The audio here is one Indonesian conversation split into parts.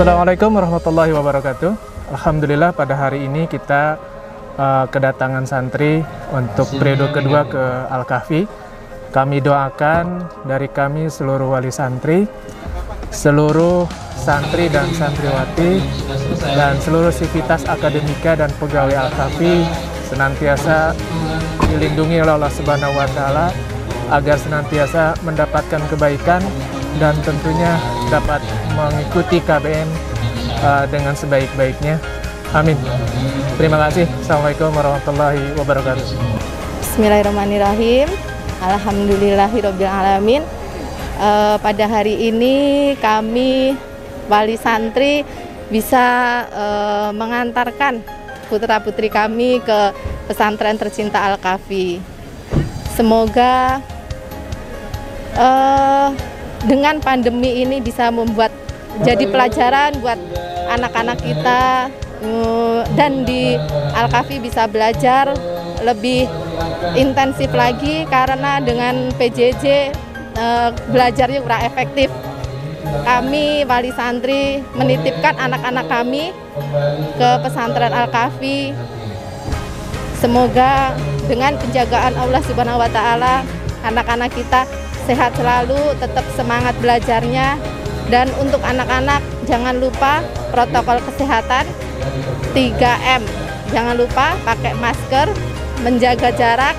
Assalamualaikum warahmatullahi wabarakatuh. Alhamdulillah pada hari ini kita kedatangan santri untuk periode kedua ke Al-Kahfi. Kami doakan dari kami seluruh wali santri, seluruh santri dan santriwati, dan seluruh sivitas akademika dan pegawai Al-Kahfi senantiasa dilindungi oleh Allah Subhanahu wa Ta'ala agar senantiasa mendapatkan kebaikan dan tentunya dapat mengikuti KBM dengan sebaik-baiknya. Amin. Terima kasih. Assalamualaikum warahmatullahi wabarakatuh. Bismillahirrahmanirrahim. Alhamdulillahirabbil alamin. Pada hari ini kami wali santri bisa mengantarkan putra-putri kami ke pesantren tercinta Al-Kahfi. Semoga dengan pandemi ini bisa membuat jadi pelajaran buat anak-anak kita, dan di Al-Kahfi bisa belajar lebih intensif lagi karena dengan PJJ belajarnya kurang efektif. Kami wali santri menitipkan anak-anak kami ke pesantren Al-Kahfi. Semoga dengan penjagaan Allah Subhanahu wa Ta'ala anak-anak kita sehat selalu, tetap semangat belajarnya. Dan untuk anak-anak jangan lupa protokol kesehatan 3M. Jangan lupa pakai masker, menjaga jarak.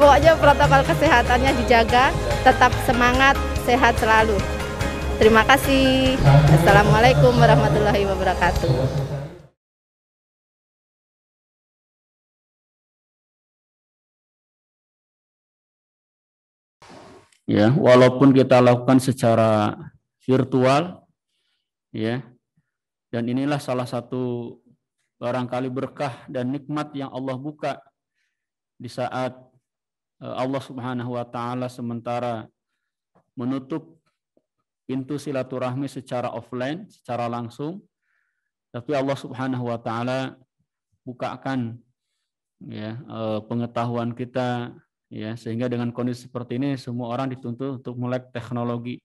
Pokoknya protokol kesehatannya dijaga, tetap semangat, sehat selalu. Terima kasih. Assalamualaikum warahmatullahi wabarakatuh. Ya, walaupun kita lakukan secara virtual, ya, dan inilah salah satu barangkali berkah dan nikmat yang Allah buka di saat Allah Subhanahu wa Ta'ala sementara menutup pintu silaturahmi secara offline, secara langsung, tapi Allah Subhanahu wa Ta'ala bukakan ya pengetahuan kita, ya, sehingga dengan kondisi seperti ini semua orang dituntut untuk melek teknologi,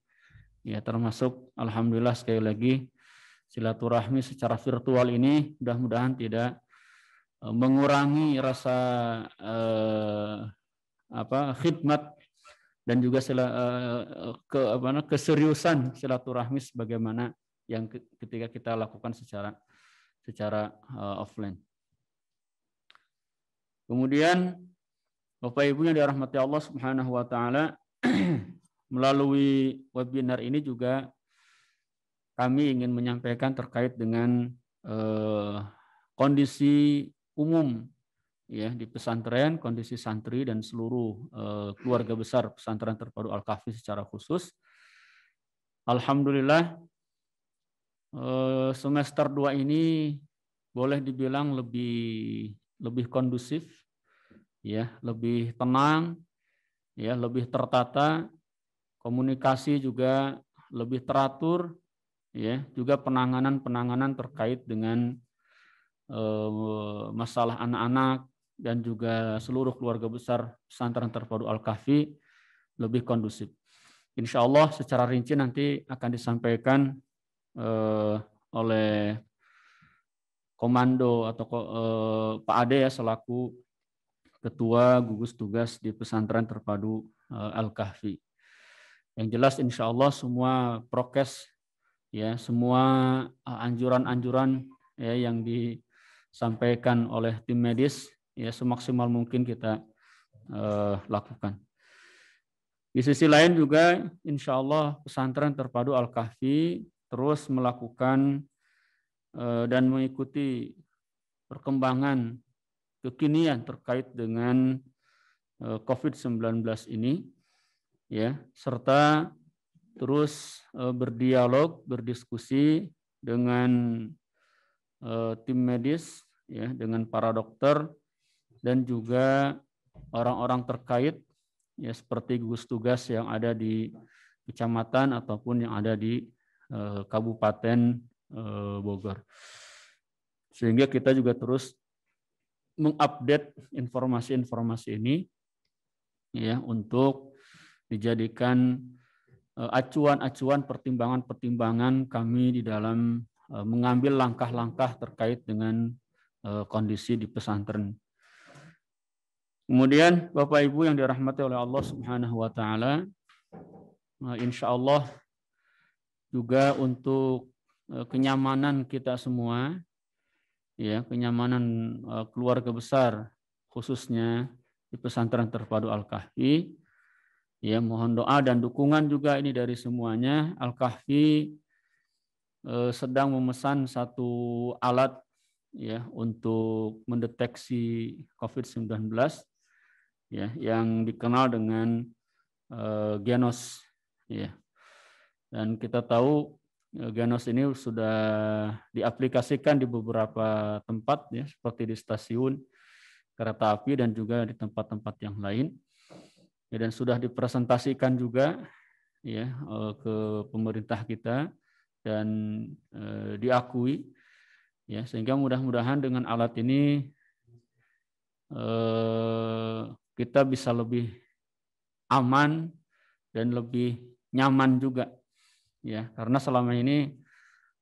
ya, termasuk alhamdulillah sekali lagi silaturahmi secara virtual ini mudah-mudahan tidak mengurangi rasa khidmat dan juga keseriusan silaturahmi sebagaimana yang ketika kita lakukan secara offline. Kemudian Bapak Ibu yang dirahmati Allah Subhanahu wa Ta'ala, melalui webinar ini juga kami ingin menyampaikan terkait dengan kondisi umum, ya, di pesantren, kondisi santri dan seluruh keluarga besar pesantren terpadu Al-Kahfi secara khusus. Alhamdulillah semester 2 ini boleh dibilang lebih kondusif, ya, lebih tenang, ya, lebih tertata, komunikasi juga lebih teratur, ya, juga penanganan terkait dengan masalah anak-anak dan juga seluruh keluarga besar pesantren terpadu Al-Kahfi lebih kondusif. Insya Allah secara rinci nanti akan disampaikan oleh komando atau Pak Ade, ya, selaku Ketua Gugus Tugas di pesantren terpadu Al-Kahfi. Yang jelas insya Allah semua prokes, ya, semua anjuran-anjuran, ya, yang disampaikan oleh tim medis, ya, semaksimal mungkin kita lakukan. Di sisi lain juga insya Allah pesantren terpadu Al-Kahfi terus melakukan dan mengikuti perkembangan kekinian terkait dengan COVID-19 ini, ya, serta terus berdialog, berdiskusi dengan tim medis, ya, dengan para dokter dan juga orang-orang terkait, ya, seperti gugus tugas yang ada di kecamatan ataupun yang ada di Kabupaten Bogor. Sehingga kita juga terus mengupdate informasi-informasi ini, ya, untuk dijadikan acuan-acuan, pertimbangan-pertimbangan kami di dalam mengambil langkah-langkah terkait dengan kondisi di pesantren. Kemudian Bapak Ibu yang dirahmati oleh Allah Subhanahu wa taala, insya Allah juga untuk kenyamanan kita semua, ya, kenyamanan keluarga besar khususnya di pesantren terpadu Al-Kahfi, ya, mohon doa dan dukungan juga ini dari semuanya. Al-Kahfi sedang memesan satu alat, ya, untuk mendeteksi COVID-19, ya, yang dikenal dengan Genos, ya. Dan kita tahu Genos ini sudah diaplikasikan di beberapa tempat, ya, seperti di stasiun kereta api dan juga di tempat-tempat yang lain, ya, dan sudah dipresentasikan juga, ya, ke pemerintah kita dan diakui, ya, sehingga mudah-mudahan dengan alat ini kita bisa lebih aman dan lebih nyaman juga, ya, karena selama ini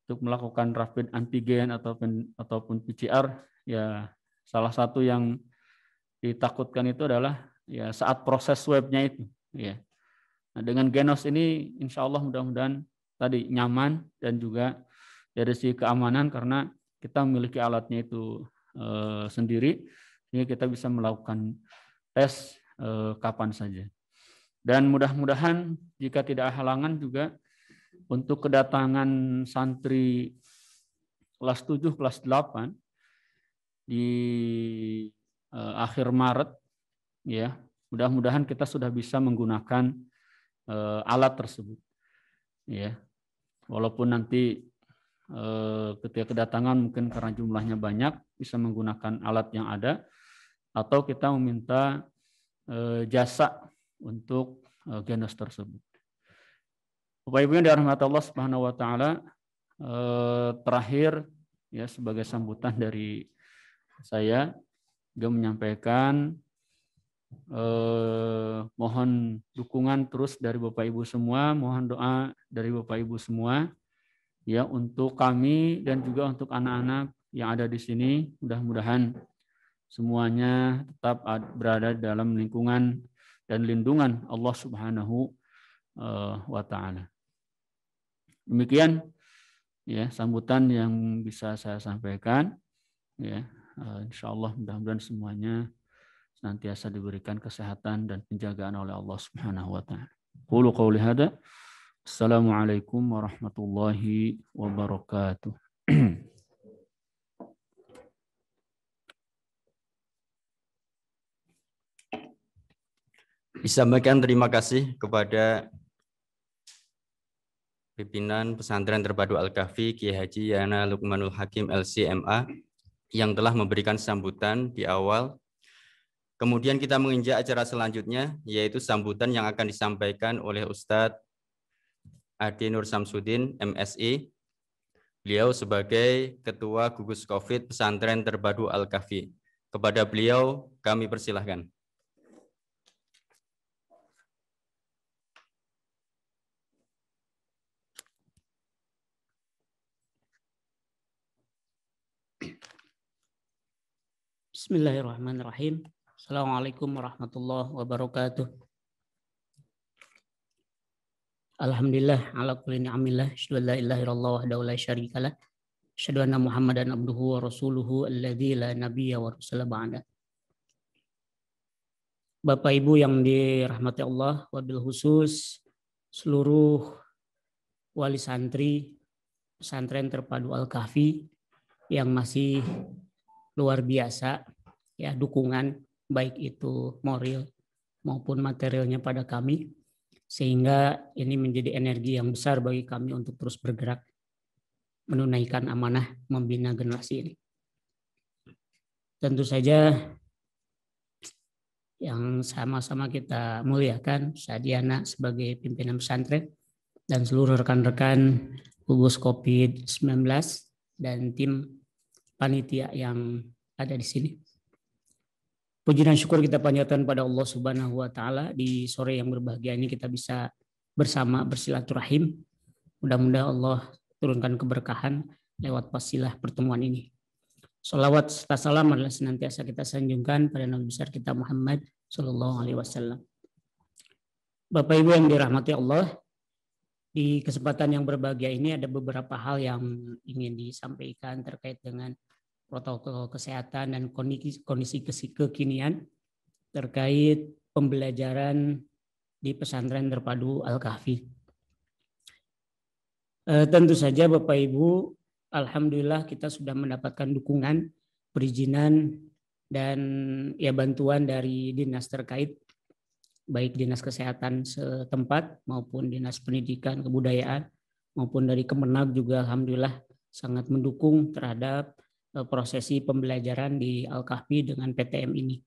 untuk melakukan rapid antigen ataupun PCR, ya, salah satu yang ditakutkan itu adalah, ya, saat proses swabnya itu, ya. Nah, dengan Genos ini insya Allah mudah-mudahan tadi nyaman dan juga dari segi keamanan karena kita memiliki alatnya itu sendiri, sehingga kita bisa melakukan tes kapan saja. Dan mudah-mudahan jika tidak halangan juga untuk kedatangan santri kelas 7, kelas 8 di akhir Maret, ya, mudah-mudahan kita sudah bisa menggunakan alat tersebut, ya. Walaupun nanti ketika kedatangan mungkin karena jumlahnya banyak bisa menggunakan alat yang ada, atau kita meminta jasa untuk Genos tersebut. Bapak Ibu yang dirahmati Allah Subhanahu wa taala, terakhir, ya, sebagai sambutan dari saya juga menyampaikan mohon dukungan terus dari Bapak Ibu semua, mohon doa dari Bapak Ibu semua, ya, untuk kami dan juga untuk anak-anak yang ada di sini. Mudah-mudahan semuanya tetap berada dalam lingkungan dan lindungan Allah Subhanahu wa taala. Demikian, ya, sambutan yang bisa saya sampaikan, ya. Insyaallah mudah-mudahan semuanya senantiasa diberikan kesehatan dan penjagaan oleh Allah Subhanahu wa taala. Qulu qouli hada. Assalamualaikum warahmatullahi wabarakatuh. Disampaikan terima kasih kepada pimpinan Pesantren Terpadu Al-Kahfi Kiai Haji Yana Lukmanul Hakim LCMA yang telah memberikan sambutan di awal. Kemudian kita menginjak acara selanjutnya, yaitu sambutan yang akan disampaikan oleh Ustadz Adi Nur Samsudin, MSI. Beliau sebagai Ketua Gugus Covid Pesantren Terpadu Al-Kahfi. Kepada beliau kami persilahkan. Bismillahirrahmanirrahim. Assalamualaikum warahmatullahi wabarakatuh. Alhamdulillah ala kulli ni'amillah, asyhadu an la ilaha illallah wahdahu la syarikalah, asyhadu anna Muhammadan abduhu wa rasuluhu alladzi la nabiyya wa rasula ba'da. Bapak Ibu yang dirahmati Allah, wabil khusus seluruh wali santri Pesantren Terpadu Al-Kahfi yang masih luar biasa, ya, dukungan baik itu moral maupun materialnya pada kami, sehingga ini menjadi energi yang besar bagi kami untuk terus bergerak menunaikan amanah membina generasi ini. Tentu saja yang sama-sama kita muliakan Sadiana sebagai pimpinan pesantren dan seluruh rekan-rekan gugus COVID-19 dan tim panitia yang ada di sini. Puji dan syukur kita panjatkan pada Allah Subhanahu wa taala, di sore yang berbahagia ini kita bisa bersama bersilaturahim. Mudah-mudahan Allah turunkan keberkahan lewat wasilah pertemuan ini. Sholawat serta salam adalah senantiasa kita sanjungkan pada Nabi besar kita Muhammad Sallallahu Alaihi Wasallam. Bapak Ibu yang dirahmati Allah, di kesempatan yang berbahagia ini ada beberapa hal yang ingin disampaikan terkait dengan protokol kesehatan dan kondisi kekinian terkait pembelajaran di pesantren terpadu Al-Kahfi. Tentu saja Bapak Ibu, alhamdulillah kita sudah mendapatkan dukungan, perizinan dan ya bantuan dari dinas terkait, baik dinas kesehatan setempat maupun dinas pendidikan kebudayaan maupun dari Kemenag juga alhamdulillah sangat mendukung terhadap prosesi pembelajaran di Al-Kahfi dengan PTM ini.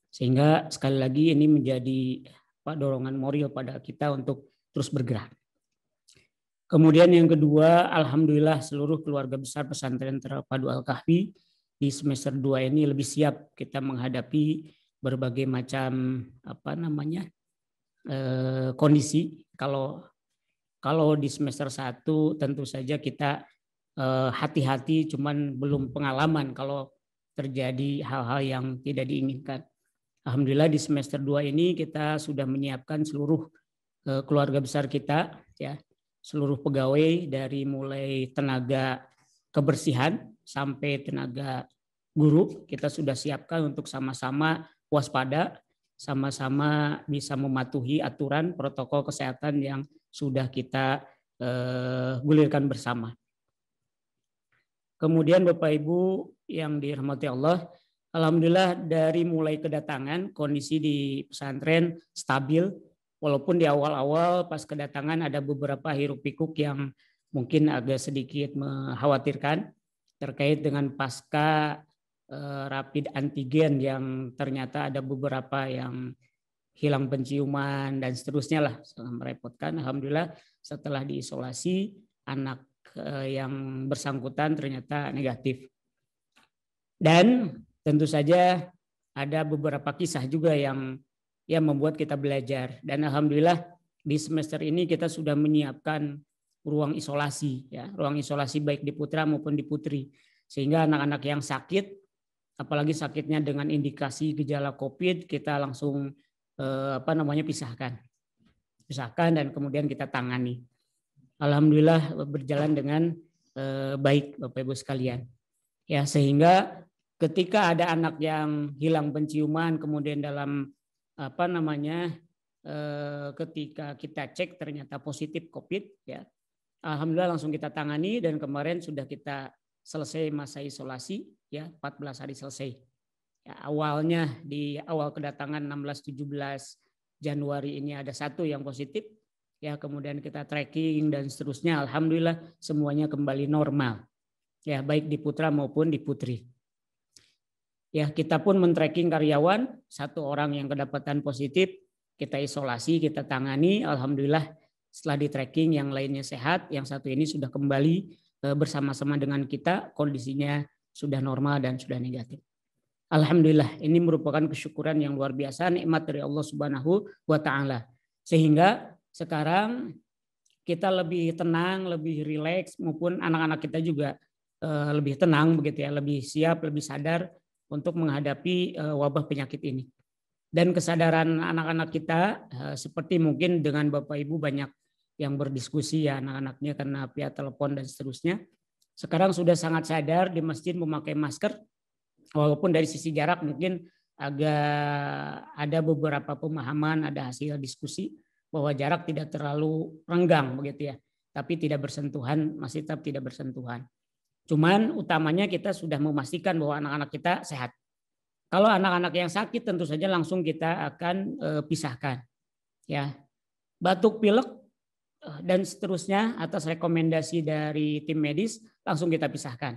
Sehingga sekali lagi ini menjadi dorongan moral pada kita untuk terus bergerak. Kemudian yang kedua, alhamdulillah seluruh keluarga besar pesantren terpadu Al-Kahfi di semester 2 ini lebih siap kita menghadapi berbagai macam kondisi. Kalau di semester 1 tentu saja kita hati-hati, cuman belum pengalaman kalau terjadi hal-hal yang tidak diinginkan. Alhamdulillah di semester 2 ini kita sudah menyiapkan seluruh keluarga besar kita, ya, seluruh pegawai dari mulai tenaga kebersihan sampai tenaga guru kita sudah siapkan untuk sama-sama waspada, sama-sama bisa mematuhi aturan protokol kesehatan yang sudah kita gulirkan bersama. Kemudian Bapak Ibu yang dirahmati Allah, alhamdulillah dari mulai kedatangan kondisi di pesantren stabil. Walaupun di awal-awal pas kedatangan ada beberapa hiruk-pikuk yang mungkin agak sedikit mengkhawatirkan terkait dengan pasca rapid antigen yang ternyata ada beberapa yang hilang penciuman dan seterusnya lah, sangat merepotkan. Alhamdulillah setelah diisolasi anak yang bersangkutan ternyata negatif. Dan tentu saja ada beberapa kisah juga yang membuat kita belajar. Dan alhamdulillah di semester ini kita sudah menyiapkan ruang isolasi, ya, ruang isolasi baik di putra maupun di putri, sehingga anak-anak yang sakit, apalagi sakitnya dengan indikasi gejala COVID, kita langsung pisahkan dan kemudian kita tangani. Alhamdulillah berjalan dengan baik Bapak Ibu sekalian, ya, sehingga ketika ada anak yang hilang penciuman kemudian dalam ketika kita cek ternyata positif COVID, ya, alhamdulillah langsung kita tangani dan kemarin sudah kita selesai masa isolasi, ya, 14 hari selesai. Ya, awalnya di awal kedatangan 16-17 Januari ini ada 1 yang positif, ya, kemudian kita tracking dan seterusnya, alhamdulillah semuanya kembali normal, ya, baik di putra maupun di putri. Ya, kita pun men-tracking karyawan, 1 orang yang kedapatan positif, kita isolasi, kita tangani. Alhamdulillah setelah di-tracking yang lainnya sehat, yang 1 ini sudah kembali bersama-sama dengan kita, kondisinya sudah normal dan sudah negatif. Alhamdulillah, ini merupakan kesyukuran yang luar biasa, nikmat dari Allah Subhanahu wa Ta'ala. Sehingga sekarang kita lebih tenang, lebih rileks, maupun anak-anak kita juga lebih tenang begitu, ya, lebih siap, lebih sadar untuk menghadapi wabah penyakit ini. Dan kesadaran anak-anak kita seperti mungkin dengan Bapak Ibu banyak yang berdiskusi, ya, anak-anaknya karena via telepon dan seterusnya. Sekarang sudah sangat sadar di masjid memakai masker, walaupun dari sisi jarak mungkin agak ada beberapa pemahaman, ada hasil diskusi bahwa jarak tidak terlalu renggang begitu, ya, tapi tidak bersentuhan, masih tetap tidak bersentuhan. Cuman utamanya kita sudah memastikan bahwa anak-anak kita sehat. Kalau anak-anak yang sakit tentu saja langsung kita akan pisahkan. Ya, batuk, pilek dan seterusnya atas rekomendasi dari tim medis langsung kita pisahkan.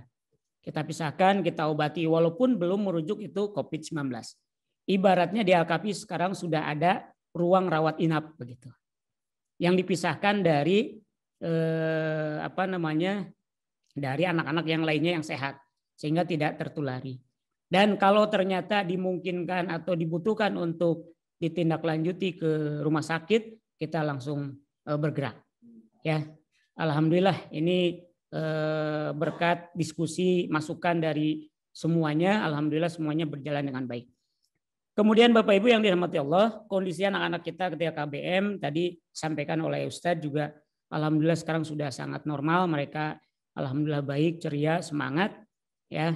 Kita pisahkan, kita obati walaupun belum merujuk itu COVID-19. Ibaratnya di Al-Kahfi sekarang sudah ada ruang rawat inap begitu. Yang dipisahkan dari dari anak-anak yang lainnya yang sehat sehingga tidak tertulari. Dan kalau ternyata dimungkinkan atau dibutuhkan untuk ditindaklanjuti ke rumah sakit, kita langsung bergerak. Ya, alhamdulillah ini berkat diskusi masukan dari semuanya, alhamdulillah semuanya berjalan dengan baik. Kemudian Bapak Ibu yang dirahmati Allah, kondisi anak-anak kita ketika KBM tadi sampaikan oleh Ustadz juga alhamdulillah sekarang sudah sangat normal, mereka alhamdulillah baik, ceria, semangat, ya,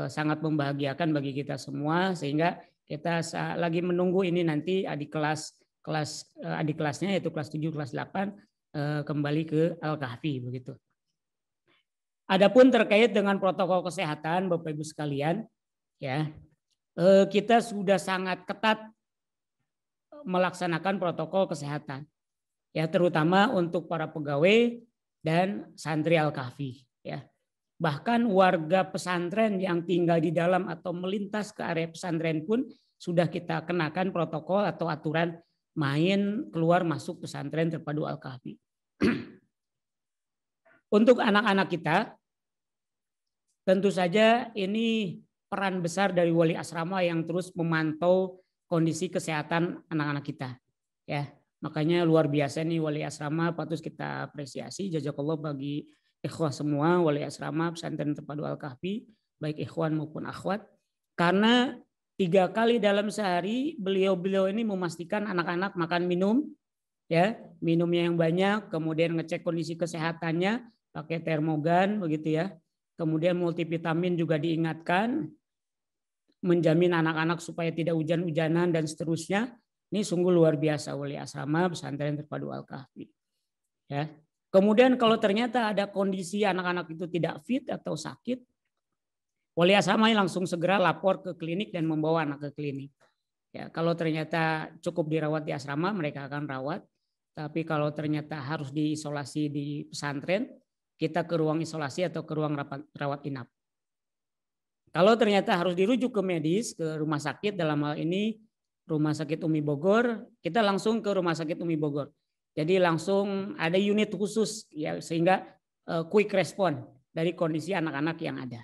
sangat membahagiakan bagi kita semua, sehingga kita lagi menunggu ini nanti adik kelasnya yaitu kelas 7, kelas 8 kembali ke Al-Kahfi begitu. Adapun terkait dengan protokol kesehatan Bapak Ibu sekalian, ya, kita sudah sangat ketat melaksanakan protokol kesehatan, ya, terutama untuk para pegawai dan santri Al-Kahfi, ya. Bahkan warga pesantren yang tinggal di dalam atau melintas ke area pesantren pun sudah kita kenakan protokol atau aturan main keluar masuk pesantren terpadu Al-Kahfi. Untuk anak-anak kita, tentu saja ini peran besar dari wali asrama yang terus memantau kondisi kesehatan anak-anak kita. Ya, makanya luar biasa nih wali asrama, patut kita apresiasi. Jazakallah bagi ikhwah semua wali asrama pesantren terpadu Al-Kahfi, baik ikhwan maupun akhwat. Karena 3 kali dalam sehari beliau ini memastikan anak-anak makan minum, ya, minumnya yang banyak, kemudian ngecek kondisi kesehatannya pakai termogan begitu ya. Kemudian multivitamin juga diingatkan, menjamin anak-anak supaya tidak hujan-hujanan dan seterusnya. Ini sungguh luar biasa wali asrama pesantren terpadu Al-Kahfi. Ya. Kemudian kalau ternyata ada kondisi anak-anak itu tidak fit atau sakit, wali asrama langsung segera lapor ke klinik dan membawa anak ke klinik. Ya, kalau ternyata cukup dirawat di asrama, mereka akan rawat. Tapi kalau ternyata harus diisolasi di pesantren, kita ke ruang isolasi atau ke ruang rawat inap. Kalau ternyata harus dirujuk ke medis, ke rumah sakit, dalam hal ini Rumah Sakit Umi Bogor, kita langsung ke Rumah Sakit Umi Bogor. Jadi langsung ada unit khusus, ya, sehingga quick respon dari kondisi anak-anak yang ada.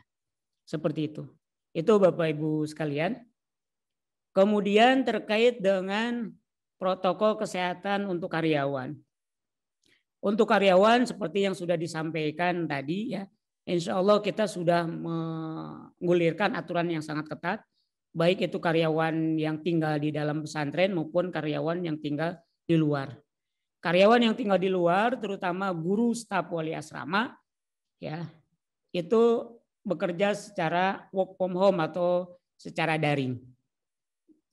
Seperti itu. Itu Bapak Ibu sekalian. Kemudian terkait dengan protokol kesehatan untuk karyawan. Untuk karyawan seperti yang sudah disampaikan tadi, ya, insya Allah kita sudah menggulirkan aturan yang sangat ketat, baik itu karyawan yang tinggal di dalam pesantren maupun karyawan yang tinggal di luar. Karyawan yang tinggal di luar, terutama guru staf wali asrama, ya, itu bekerja secara work from home atau secara daring.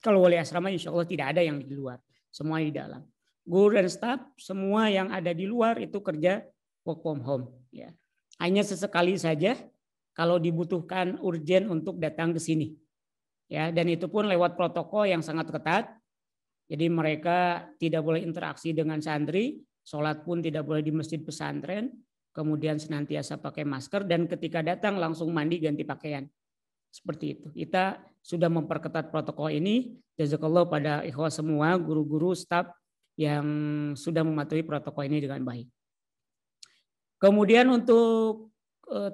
Kalau wali asrama insya Allah tidak ada yang di luar, semua di dalam. Guru dan staf semua yang ada di luar itu kerja work from home, ya. Hanya sesekali saja kalau dibutuhkan urgen untuk datang ke sini. Ya, dan itu pun lewat protokol yang sangat ketat. Jadi mereka tidak boleh interaksi dengan santri, sholat pun tidak boleh di masjid pesantren, kemudian senantiasa pakai masker dan ketika datang langsung mandi ganti pakaian. Seperti itu. Kita sudah memperketat protokol ini. Jazakallah pada ikhwah semua, guru-guru, staf yang sudah mematuhi protokol ini dengan baik. Kemudian untuk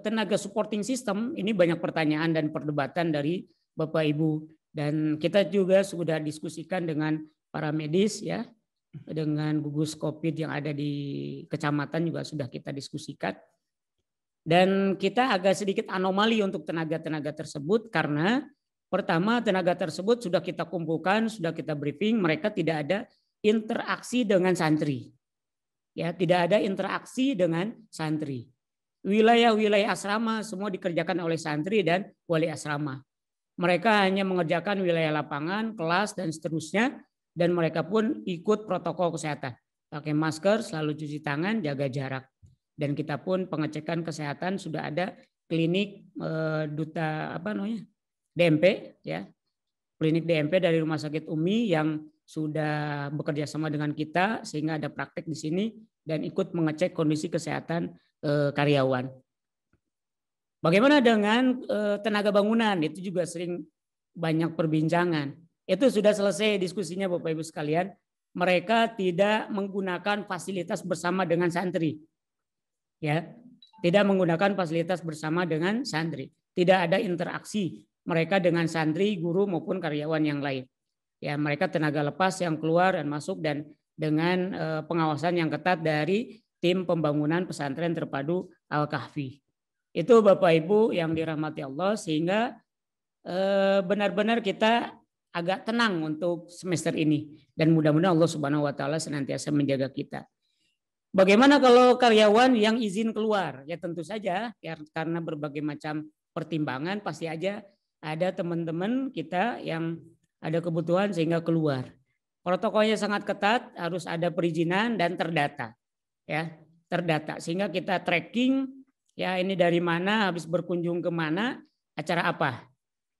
tenaga supporting system, ini banyak pertanyaan dan perdebatan dari Bapak Ibu. Dan kita juga sudah diskusikan dengan para medis, ya, dengan gugus COVID yang ada di kecamatan juga sudah kita diskusikan. Dan kita agak sedikit anomali untuk tenaga-tenaga tersebut karena pertama tenaga tersebut sudah kita kumpulkan, sudah kita briefing, mereka tidak ada interaksi dengan santri. Ya, tidak ada interaksi dengan santri. Wilayah-wilayah asrama semua dikerjakan oleh santri dan wali asrama. Mereka hanya mengerjakan wilayah lapangan, kelas dan seterusnya, dan mereka pun ikut protokol kesehatan. Pakai masker, selalu cuci tangan, jaga jarak. Dan kita pun pengecekan kesehatan sudah ada klinik DMP, ya. Klinik DMP dari Rumah Sakit Umi yang sudah bekerja sama dengan kita sehingga ada praktek di sini dan ikut mengecek kondisi kesehatan karyawan. Bagaimana dengan tenaga bangunan? Itu juga sering banyak perbincangan. Itu sudah selesai diskusinya Bapak Ibu sekalian. Mereka tidak menggunakan fasilitas bersama dengan santri. Ya, tidak menggunakan fasilitas bersama dengan santri. Tidak ada interaksi mereka dengan santri, guru maupun karyawan yang lain. Ya, mereka tenaga lepas yang keluar dan masuk dan dengan pengawasan yang ketat dari tim pembangunan pesantren terpadu Al-Kahfi. Itu Bapak Ibu yang dirahmati Allah, sehingga benar-benar kita agak tenang untuk semester ini, dan mudah-mudahan Allah Subhanahu wa taala senantiasa menjaga kita. Bagaimana kalau karyawan yang izin keluar? Ya tentu saja ya, karena berbagai macam pertimbangan pasti aja ada teman-teman kita yang ada kebutuhan sehingga keluar. Protokolnya sangat ketat, harus ada perizinan dan terdata. Ya, terdata sehingga kita tracking ya, ini dari mana, habis berkunjung ke mana, acara apa.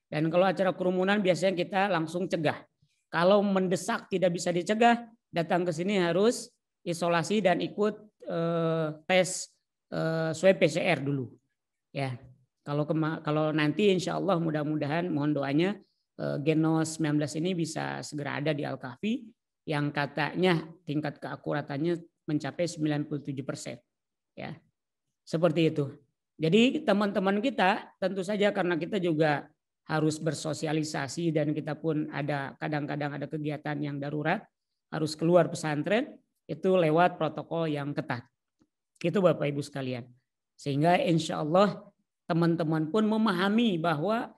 Dan kalau acara kerumunan biasanya kita langsung cegah. Kalau mendesak tidak bisa dicegah, datang ke sini harus isolasi dan ikut tes swab PCR dulu. Ya, kalau nanti insya Allah mudah-mudahan mohon doanya Genos 19 ini bisa segera ada di Al-Kahfi yang katanya tingkat keakuratannya mencapai 97%. Ya, seperti itu. Jadi teman-teman kita tentu saja karena kita juga harus bersosialisasi dan kita pun ada kadang-kadang ada kegiatan yang darurat harus keluar pesantren itu lewat protokol yang ketat. Itu Bapak Ibu sekalian. Sehingga insya Allah teman-teman pun memahami bahwa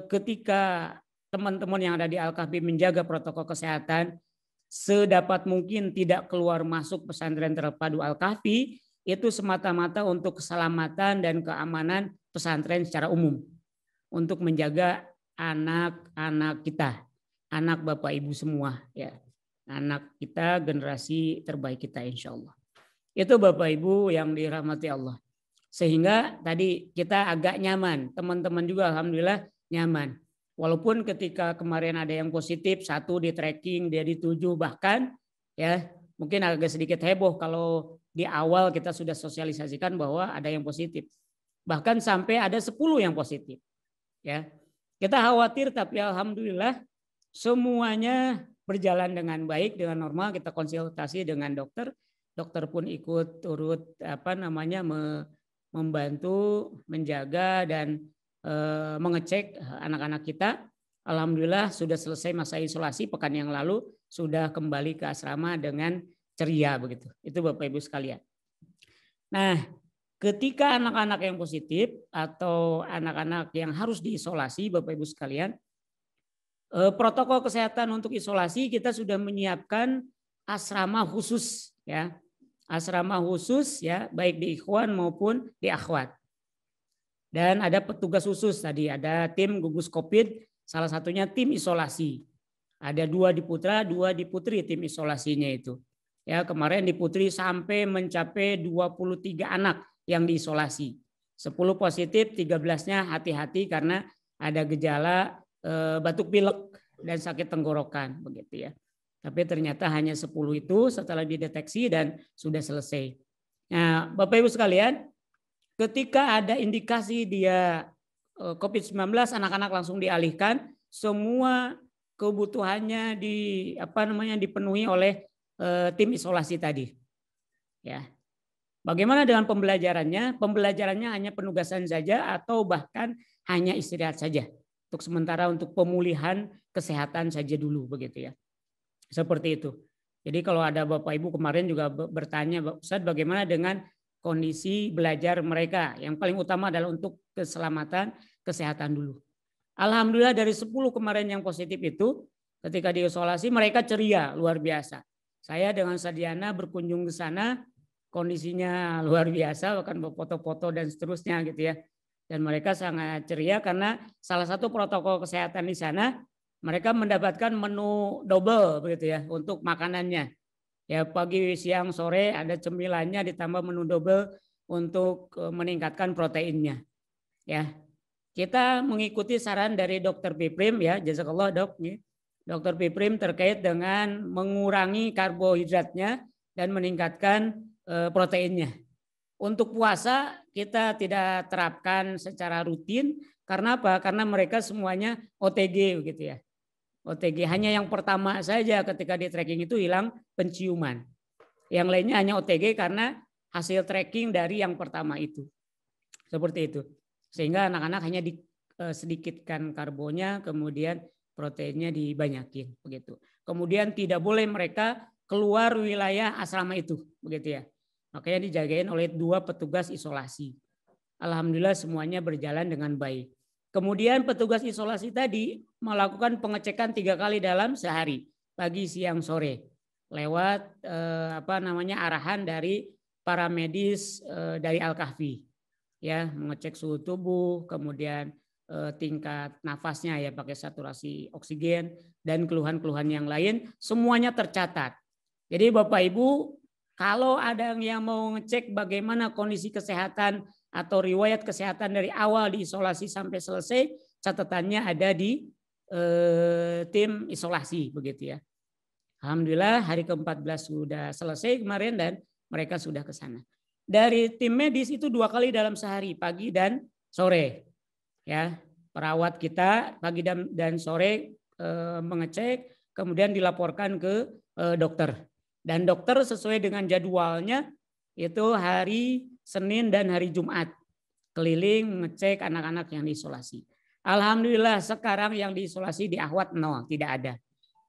ketika teman-teman yang ada di Al-Kahfi menjaga protokol kesehatan, sedapat mungkin tidak keluar masuk pesantren terpadu Al-Kahfi, itu semata-mata untuk keselamatan dan keamanan pesantren secara umum. Untuk menjaga anak-anak kita, anak Bapak Ibu semua, ya, anak kita, generasi terbaik kita insya Allah. Itu Bapak Ibu yang dirahmati Allah. Sehingga tadi kita agak nyaman, teman-teman juga alhamdulillah nyaman. Walaupun ketika kemarin ada yang positif, 1 di tracking, dia di 7 bahkan, ya mungkin agak sedikit heboh kalau di awal kita sudah sosialisasikan bahwa ada yang positif. Bahkan sampai ada 10 yang positif. Ya, kita khawatir tapi alhamdulillah semuanya berjalan dengan baik, dengan normal. Kita konsultasi dengan dokter, dokter pun ikut turut membantu, menjaga dan mengecek anak-anak kita. Alhamdulillah sudah selesai masa isolasi pekan yang lalu, sudah kembali ke asrama dengan ceria begitu. Itu Bapak Ibu sekalian. Nah, ketika anak-anak yang positif atau anak-anak yang harus diisolasi, Bapak Ibu sekalian, protokol kesehatan untuk isolasi kita sudah menyiapkan asrama khusus, ya, asrama khusus, ya, baik di ikhwan maupun di akhwat. Dan ada petugas khusus tadi, ada tim gugus COVID, salah satunya tim isolasi. Ada 2 di putra, 2 di putri tim isolasinya itu. Ya, kemarin di putri sampai mencapai 23 anak yang diisolasi. 10 positif, 13-nya hati-hati karena ada gejala batuk pilek dan sakit tenggorokan begitu ya. Tapi ternyata hanya 10 itu setelah dideteksi dan sudah selesai. Nah, Bapak Ibu sekalian, ketika ada indikasi dia COVID-19, anak-anak langsung dialihkan, semua kebutuhannya dipenuhi oleh tim isolasi tadi. Ya. Bagaimana dengan pembelajarannya? Pembelajarannya hanya penugasan saja atau bahkan hanya istirahat saja. Untuk sementara untuk pemulihan kesehatan saja dulu begitu ya. Seperti itu. Jadi kalau ada Bapak Ibu kemarin juga bertanya, Ustaz bagaimana dengan kondisi belajar mereka? Yang paling utama adalah untuk keselamatan kesehatan dulu. Alhamdulillah dari 10 kemarin yang positif itu ketika diisolasi mereka ceria luar biasa. Saya dengan Sadiana berkunjung ke sana, kondisinya luar biasa, bahkan foto-foto dan seterusnya gitu ya. Dan mereka sangat ceria karena salah satu protokol kesehatan di sana mereka mendapatkan menu double begitu ya untuk makanannya. Ya pagi, siang, sore ada cemilannya ditambah menu double untuk meningkatkan proteinnya. Ya. Kita mengikuti saran dari Dr. Piprim ya, jazakallah Dok. Dr. Piprim terkait dengan mengurangi karbohidratnya dan meningkatkan proteinnya. Untuk puasa kita tidak terapkan secara rutin karena apa? Karena mereka semuanya OTG begitu ya. OTG hanya yang pertama saja ketika di tracking itu hilang penciuman. Yang lainnya hanya OTG karena hasil tracking dari yang pertama itu. Seperti itu. Sehingga anak-anak hanya sedikitkan karbonya kemudian proteinnya dibanyakin begitu. kemudian tidak boleh mereka keluar wilayah asrama itu, begitu ya. Makanya dijagain oleh 2 petugas isolasi. Alhamdulillah semuanya berjalan dengan baik. Kemudian petugas isolasi tadi melakukan pengecekan 3 kali dalam sehari, pagi, siang, sore, lewat arahan dari para medis dari Al-Kahfi, ya, mengecek suhu tubuh, kemudian tingkat nafasnya ya pakai saturasi oksigen dan keluhan-keluhan yang lain semuanya tercatat. Jadi Bapak Ibu, kalau ada yang mau ngecek bagaimana kondisi kesehatan atau riwayat kesehatan dari awal diisolasi sampai selesai, catatannya ada di tim isolasi, begitu ya. Alhamdulillah hari ke-14 sudah selesai kemarin dan mereka sudah ke sana. Dari tim medis itu 2 kali dalam sehari, pagi dan sore. Ya, perawat kita pagi dan sore mengecek, kemudian dilaporkan ke dokter. Dan dokter sesuai dengan jadwalnya itu hari Senin dan hari Jumat keliling mengecek anak-anak yang diisolasi. Alhamdulillah sekarang yang diisolasi di Ahwat 0, tidak ada.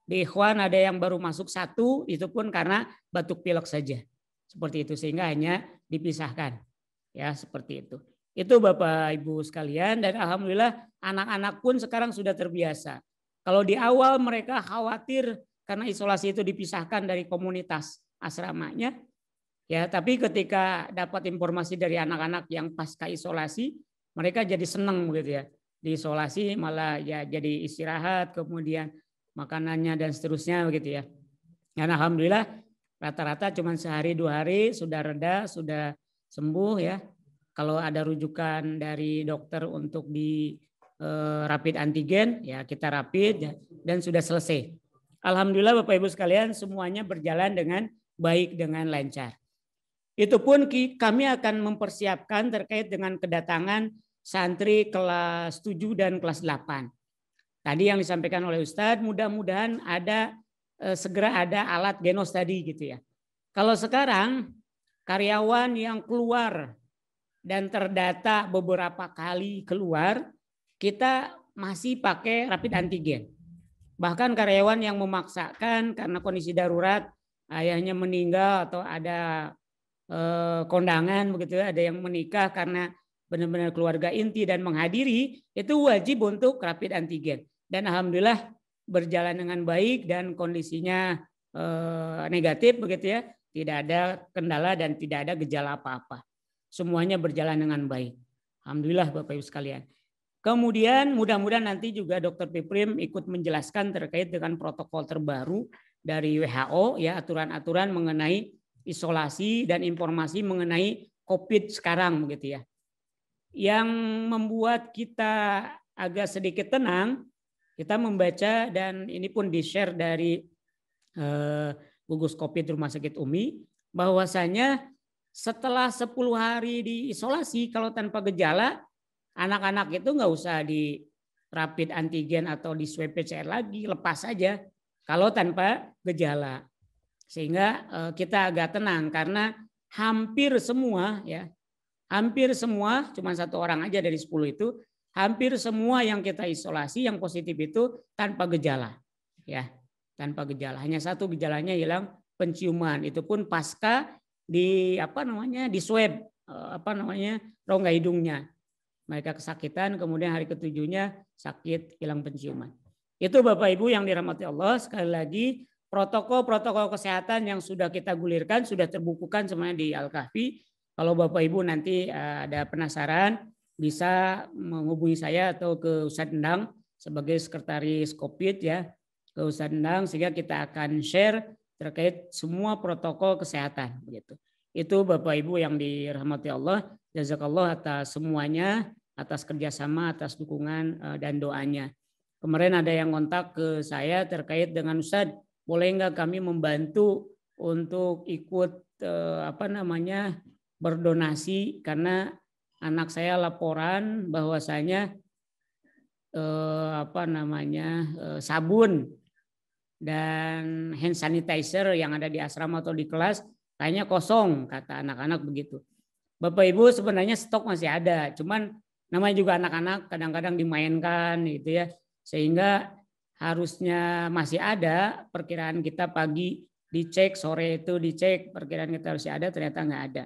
Di Ikhwan ada yang baru masuk 1, itu pun karena batuk pilek saja. Seperti itu, sehingga hanya dipisahkan. Ya, seperti itu. Itu Bapak Ibu sekalian, dan alhamdulillah anak-anak pun sekarang sudah terbiasa. Kalau di awal mereka khawatir karena isolasi itu dipisahkan dari komunitas asramanya, ya, tapi ketika dapat informasi dari anak-anak yang pasca isolasi, mereka jadi senang begitu ya. Di isolasi malah ya jadi istirahat, kemudian makanannya dan seterusnya begitu ya. Dan alhamdulillah rata-rata cuma sehari 2 hari sudah reda, sudah sembuh ya. Kalau ada rujukan dari dokter untuk di rapid antigen, ya kita rapid ya, dan sudah selesai. Alhamdulillah Bapak Ibu sekalian semuanya berjalan dengan baik, dengan lancar. Itu pun kami akan mempersiapkan terkait dengan kedatangan santri kelas 7 dan kelas 8. Tadi yang disampaikan oleh Ustadz, mudah-mudahan segera ada alat genos tadi gitu ya. Kalau sekarang karyawan yang keluar dan terdata beberapa kali keluar, kita masih pakai rapid antigen. Bahkan karyawan yang memaksakan karena kondisi darurat, ayahnya meninggal atau ada kondangan begitu, ada yang menikah karena benar-benar keluarga inti dan menghadiri, itu wajib untuk rapid antigen. Dan alhamdulillah berjalan dengan baik dan kondisinya negatif begitu ya, tidak ada kendala dan tidak ada gejala apa-apa. Semuanya berjalan dengan baik. Alhamdulillah Bapak Ibu sekalian. Kemudian mudah-mudahan nanti juga Dr. Piprim ikut menjelaskan terkait dengan protokol terbaru dari WHO ya, aturan-aturan mengenai isolasi dan informasi mengenai COVID sekarang begitu ya. Yang membuat kita agak sedikit tenang, kita membaca dan ini pun di-share dari gugus COVID Rumah Sakit Umi, bahwasanya setelah 10 hari diisolasi kalau tanpa gejala, anak-anak itu nggak usah di rapid antigen atau di swab PCR lagi, lepas saja kalau tanpa gejala. Sehingga kita agak tenang karena hampir semua ya, hampir semua, cuma 1 orang aja dari 10 itu, hampir semua yang kita isolasi yang positif itu tanpa gejala. Ya, tanpa gejala. Hanya 1 gejalanya hilang penciuman, itu pun pasca di di swab rongga hidungnya. Mereka kesakitan, kemudian hari ke-7-nya sakit, hilang penciuman. Itu Bapak Ibu yang dirahmati Allah, sekali lagi protokol-protokol kesehatan yang sudah kita gulirkan, sudah terbukukan semuanya di Al-Kahfi. Kalau Bapak Ibu nanti ada penasaran, bisa menghubungi saya atau ke Ustadz Endang sebagai sekretaris COVID ya, ke Ustadz Endang, sehingga kita akan share terkait semua protokol kesehatan begitu. Itu Bapak Ibu yang dirahmati Allah, jazakallah atas semuanya, atas kerjasama, atas dukungan dan doanya. Kemarin ada yang kontak ke saya terkait dengan Ustadz, boleh nggak kami membantu untuk ikut berdonasi karena anak saya laporan bahwasanya sabun dan hand sanitizer yang ada di asrama atau di kelas kayaknya kosong, kata anak-anak begitu. Bapak Ibu sebenarnya stok masih ada, cuman namanya juga anak-anak kadang-kadang dimainkan gitu ya, sehingga harusnya masih ada, perkiraan kita pagi dicek, sore itu dicek, perkiraan kita harusnya ada, ternyata nggak ada.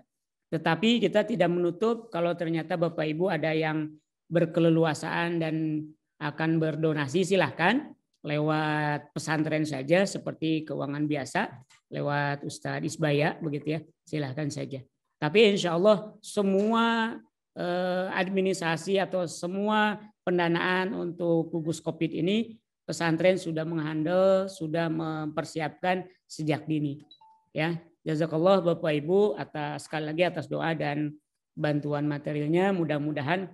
Tetapi kita tidak menutup kalau ternyata Bapak Ibu ada yang berkeleluasaan dan akan berdonasi, silahkan lewat pesantren saja seperti keuangan biasa, lewat Ustadz Isbaya begitu ya, silahkan saja. Tapi insya Allah semua administrasi atau semua pendanaan untuk gugus COVID ini pesantren sudah menghandle, sudah mempersiapkan sejak dini. Ya, jazakallah Bapak Ibu atas sekali lagi atas doa dan bantuan materialnya. Mudah-mudahan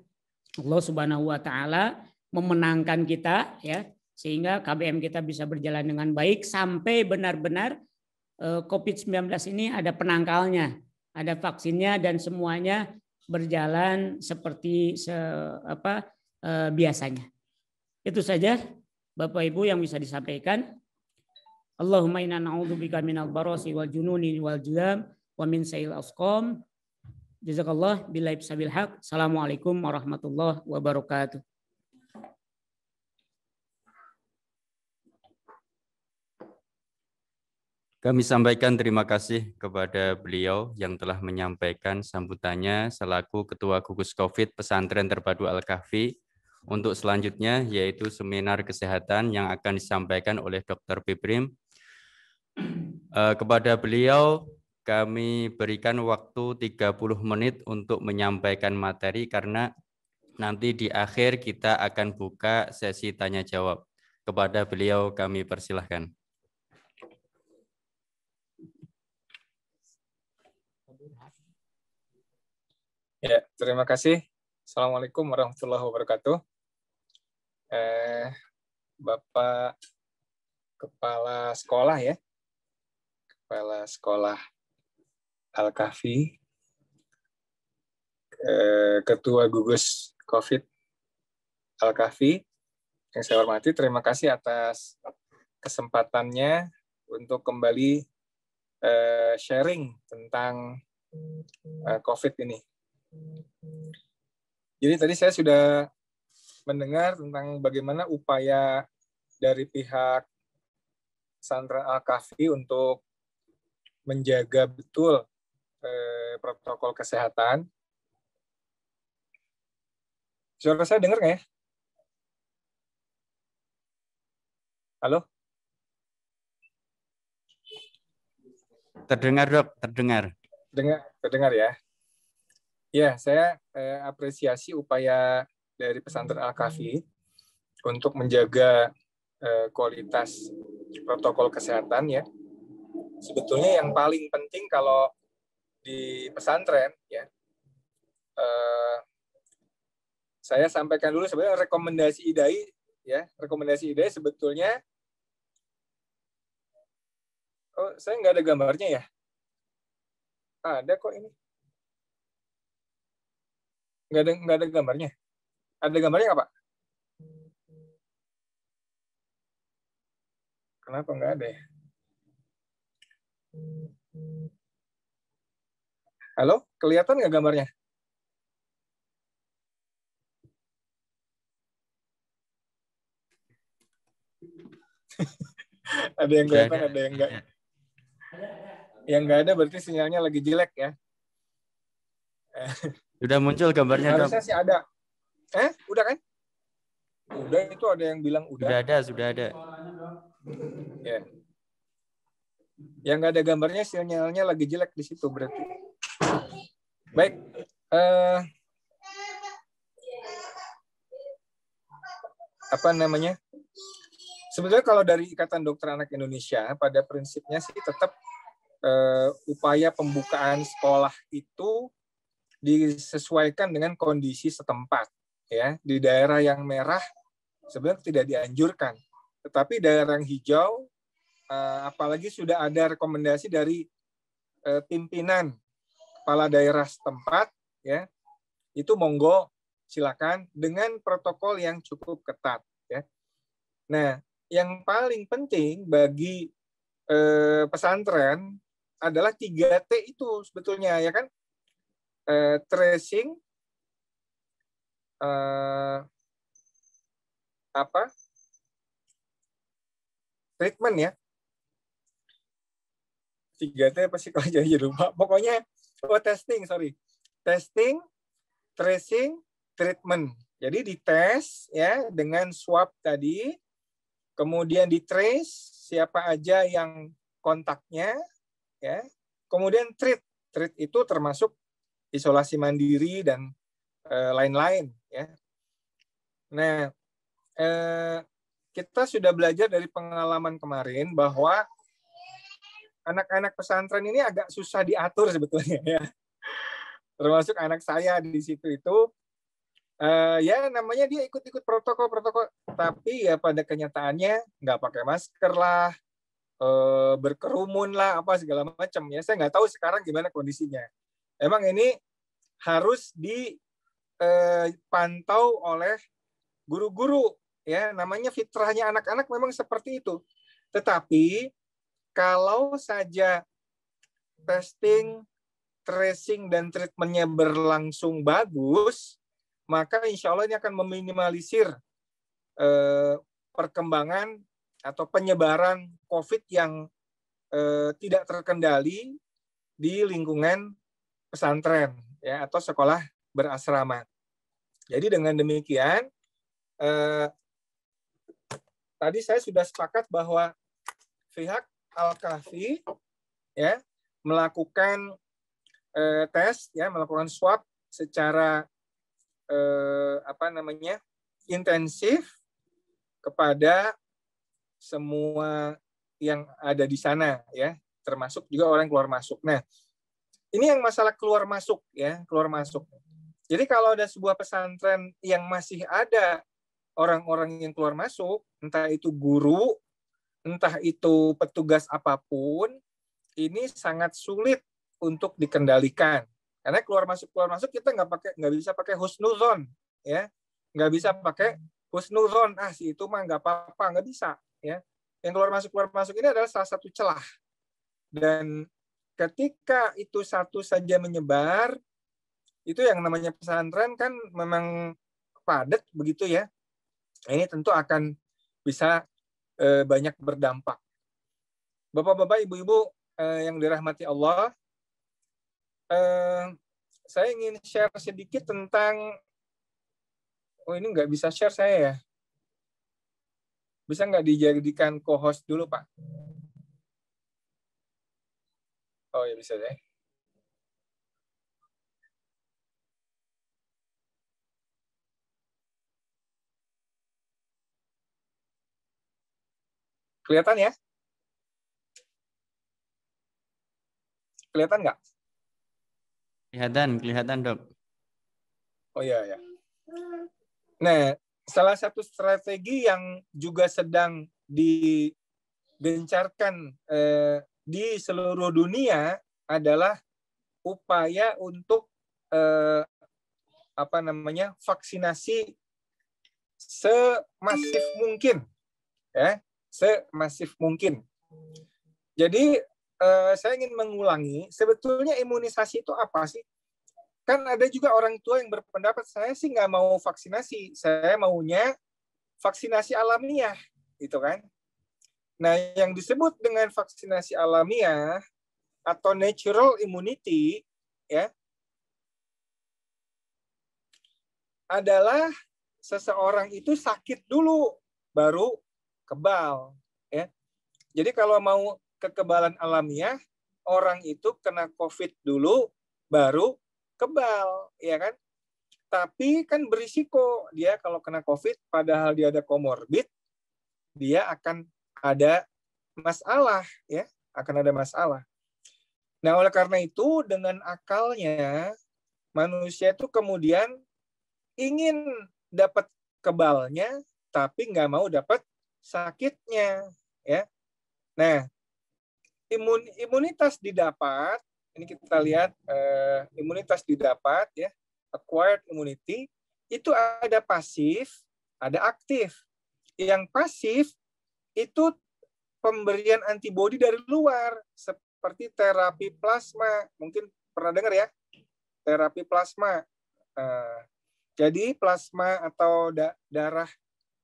Allah Subhanahu wa taala memenangkan kita ya, sehingga KBM kita bisa berjalan dengan baik sampai benar-benar COVID-19 ini ada penangkalnya, ada vaksinnya dan semuanya berjalan seperti biasanya. Itu saja Bapak Ibu yang bisa disampaikan. Allahumma inna na'udzubika minal barasi wal jununi wal judam wa min sayil asqam. Jazakallah billahi sabil haq. Assalamualaikum warahmatullahi wabarakatuh. Kami sampaikan terima kasih kepada beliau yang telah menyampaikan sambutannya selaku Ketua Gugus COVID Pesantren Terpadu Al-Kahfi. Untuk selanjutnya yaitu seminar kesehatan yang akan disampaikan oleh Dr. Piprim. Kepada beliau kami berikan waktu 30 menit untuk menyampaikan materi karena nanti di akhir kita akan buka sesi tanya jawab. Kepada beliau kami persilahkan. Ya, terima kasih. Assalamualaikum warahmatullahi wabarakatuh. Bapak Kepala Sekolah ya, Kepala Sekolah Al-Kahfi, Ketua Gugus COVID Al-Kahfi, yang saya hormati, terima kasih atas kesempatannya untuk kembali sharing tentang COVID ini. Jadi tadi saya sudah mendengar tentang bagaimana upaya dari pihak pesantren Al-Kahfi untuk menjaga betul protokol kesehatan. Suara saya dengar nggak ya? Halo? Terdengar, Dok, terdengar. Terdengar ya. Ya, saya apresiasi upaya dari pesantren Al-Kahfi untuk menjaga kualitas protokol kesehatan ya. Sebetulnya yang paling penting kalau di pesantren ya, saya sampaikan dulu sebenarnya rekomendasi IDAI ya. Rekomendasi IDAI sebetulnya, oh saya nggak ada gambarnya ya? Ada kok ini. Nggak ada gambarnya. Ada gambarnya nggak, Pak? Kenapa nggak ada ya? Halo, kelihatan nggak gambarnya? Ada yang kelihatan, ada yang nggak. Yang nggak ada berarti sinyalnya lagi jelek ya. Sudah muncul gambarnya, Dok. Harusnya sih ada. Udah kan? Udah, itu ada yang bilang udah. Sudah ada. Ya. Yang nggak ada gambarnya sinyalnya lagi jelek di situ berarti. Baik. Apa namanya? Sebetulnya kalau dari Ikatan Dokter Anak Indonesia, pada prinsipnya sih tetap upaya pembukaan sekolah itu disesuaikan dengan kondisi setempat. Ya, di daerah yang merah sebenarnya tidak dianjurkan, tetapi daerah yang hijau, apalagi sudah ada rekomendasi dari pimpinan kepala daerah setempat, ya, itu monggo silakan dengan protokol yang cukup ketat. Ya. Nah, yang paling penting bagi pesantren adalah 3T itu sebetulnya, ya kan? Tracing, treatment ya. 3T apa sih kalau jadi lupa. Pokoknya testing, testing, tracing, treatment. Jadi dites ya dengan swab tadi, kemudian ditrace siapa aja yang kontaknya, ya. Kemudian treat itu termasuk isolasi mandiri dan lain-lain, ya. Nah, kita sudah belajar dari pengalaman kemarin bahwa anak-anak pesantren ini agak susah diatur sebetulnya, ya. Termasuk anak saya di situ itu, ya namanya dia ikut-ikut protokol, tapi ya pada kenyataannya nggak pakai masker lah, berkerumun lah, apa segala macam ya. Saya nggak tahu sekarang gimana kondisinya. Emang ini harus dipantau oleh guru-guru ya, namanya fitrahnya anak-anak memang seperti itu. Tetapi kalau saja testing, tracing dan treatmentnya berlangsung bagus, maka insya Allah ini akan meminimalisir perkembangan atau penyebaran COVID yang tidak terkendali di lingkungan pesantren ya atau sekolah berasrama. Jadi dengan demikian, tadi saya sudah sepakat bahwa pihak Al-Kahfi ya melakukan tes ya, melakukan swab secara intensif kepada semua yang ada di sana ya, termasuk juga orang keluar masuk. Nah, ini yang masalah keluar masuk ya, keluar masuk. Jadi kalau ada sebuah pesantren yang masih ada orang-orang yang keluar masuk, entah itu guru, entah itu petugas apapun, ini sangat sulit untuk dikendalikan. Karena keluar masuk kita nggak bisa pakai husnuzon ya, nggak bisa pakai husnuzon. Si itu mah nggak apa-apa, nggak bisa ya. Yang keluar masuk ini adalah salah satu celah. Dan ketika itu satu saja menyebar, itu yang namanya pesantren kan memang padat begitu ya. Ini tentu akan bisa banyak berdampak. Bapak-bapak, ibu-ibu yang dirahmati Allah, saya ingin share sedikit tentang, ini nggak bisa share saya ya. Bisa nggak dijadikan co-host dulu, Pak? Oh ya bisa deh. Kelihatan ya? Kelihatan nggak? Kelihatan Dok. Oh iya ya. Nah, salah satu strategi yang juga sedang digencarkan di seluruh dunia adalah upaya untuk vaksinasi semasif mungkin, ya, semasif mungkin. Jadi saya ingin mengulangi, sebetulnya imunisasi itu apa sih? Kan ada juga orang tua yang berpendapat, saya sih nggak mau vaksinasi, saya maunya vaksinasi alamiah, gitu kan? Nah, yang disebut dengan vaksinasi alamiah atau natural immunity, ya, adalah seseorang itu sakit dulu, baru kebal, ya. Jadi kalau mau kekebalan alamiah, orang itu kena COVID dulu, baru kebal, ya kan? Tapi kan berisiko dia kalau kena COVID, padahal dia ada komorbid, dia akan ada masalah, ya, akan ada masalah. Nah, oleh karena itu, dengan akalnya, manusia itu kemudian ingin dapat kebalnya, tapi nggak mau dapat sakitnya, ya. Nah, imunitas didapat, ini kita lihat imunitas didapat ya, acquired immunity, itu ada pasif, ada aktif. Yang pasif itu pemberian antibodi dari luar, seperti terapi plasma, mungkin pernah dengar ya, terapi plasma. Jadi plasma atau darah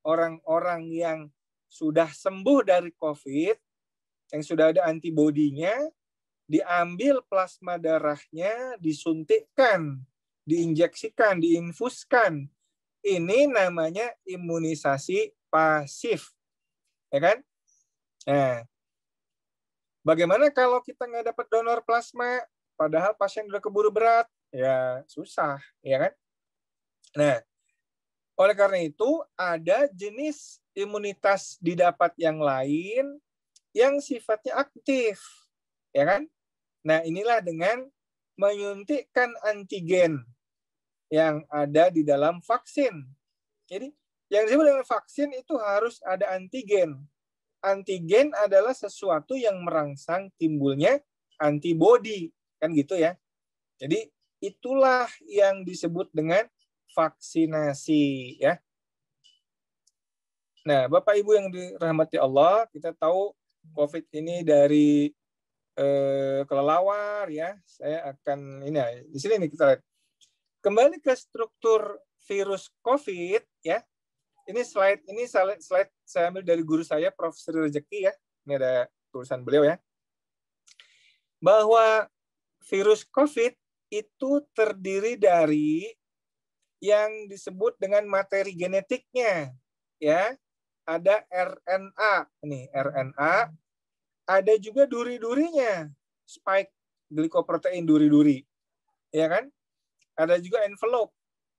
orang-orang yang sudah sembuh dari COVID, yang sudah ada antibodinya, diambil plasma darahnya, disuntikkan, diinjeksikan, diinfuskan. Ini namanya imunisasi pasif. Ya kan? Nah, bagaimana kalau kita nggak dapat donor plasma, padahal pasien udah keburu berat? Ya, susah. Ya kan? Nah, oleh karena itu, ada jenis imunitas didapat yang lain yang sifatnya aktif. Ya kan? Nah, inilah dengan menyuntikkan antigen yang ada di dalam vaksin. Jadi, yang disebut dengan vaksin itu harus ada antigen. Antigen adalah sesuatu yang merangsang timbulnya antibodi, kan gitu ya. Jadi, itulah yang disebut dengan vaksinasi, ya. Nah, Bapak Ibu yang dirahmati Allah, kita tahu COVID ini dari kelelawar, ya. Saya akan di sini nih kita lihat. Kembali ke struktur virus COVID, ya. Ini slide saya ambil dari guru saya, Prof. Sri Rezeki, ya. Ini ada tulisan beliau, ya. Bahwa virus COVID itu terdiri dari yang disebut dengan materi genetiknya, ya. Ada RNA, nih RNA. Ada juga duri-durinya, spike glikoprotein duri-duri, ya kan? Ada juga envelope.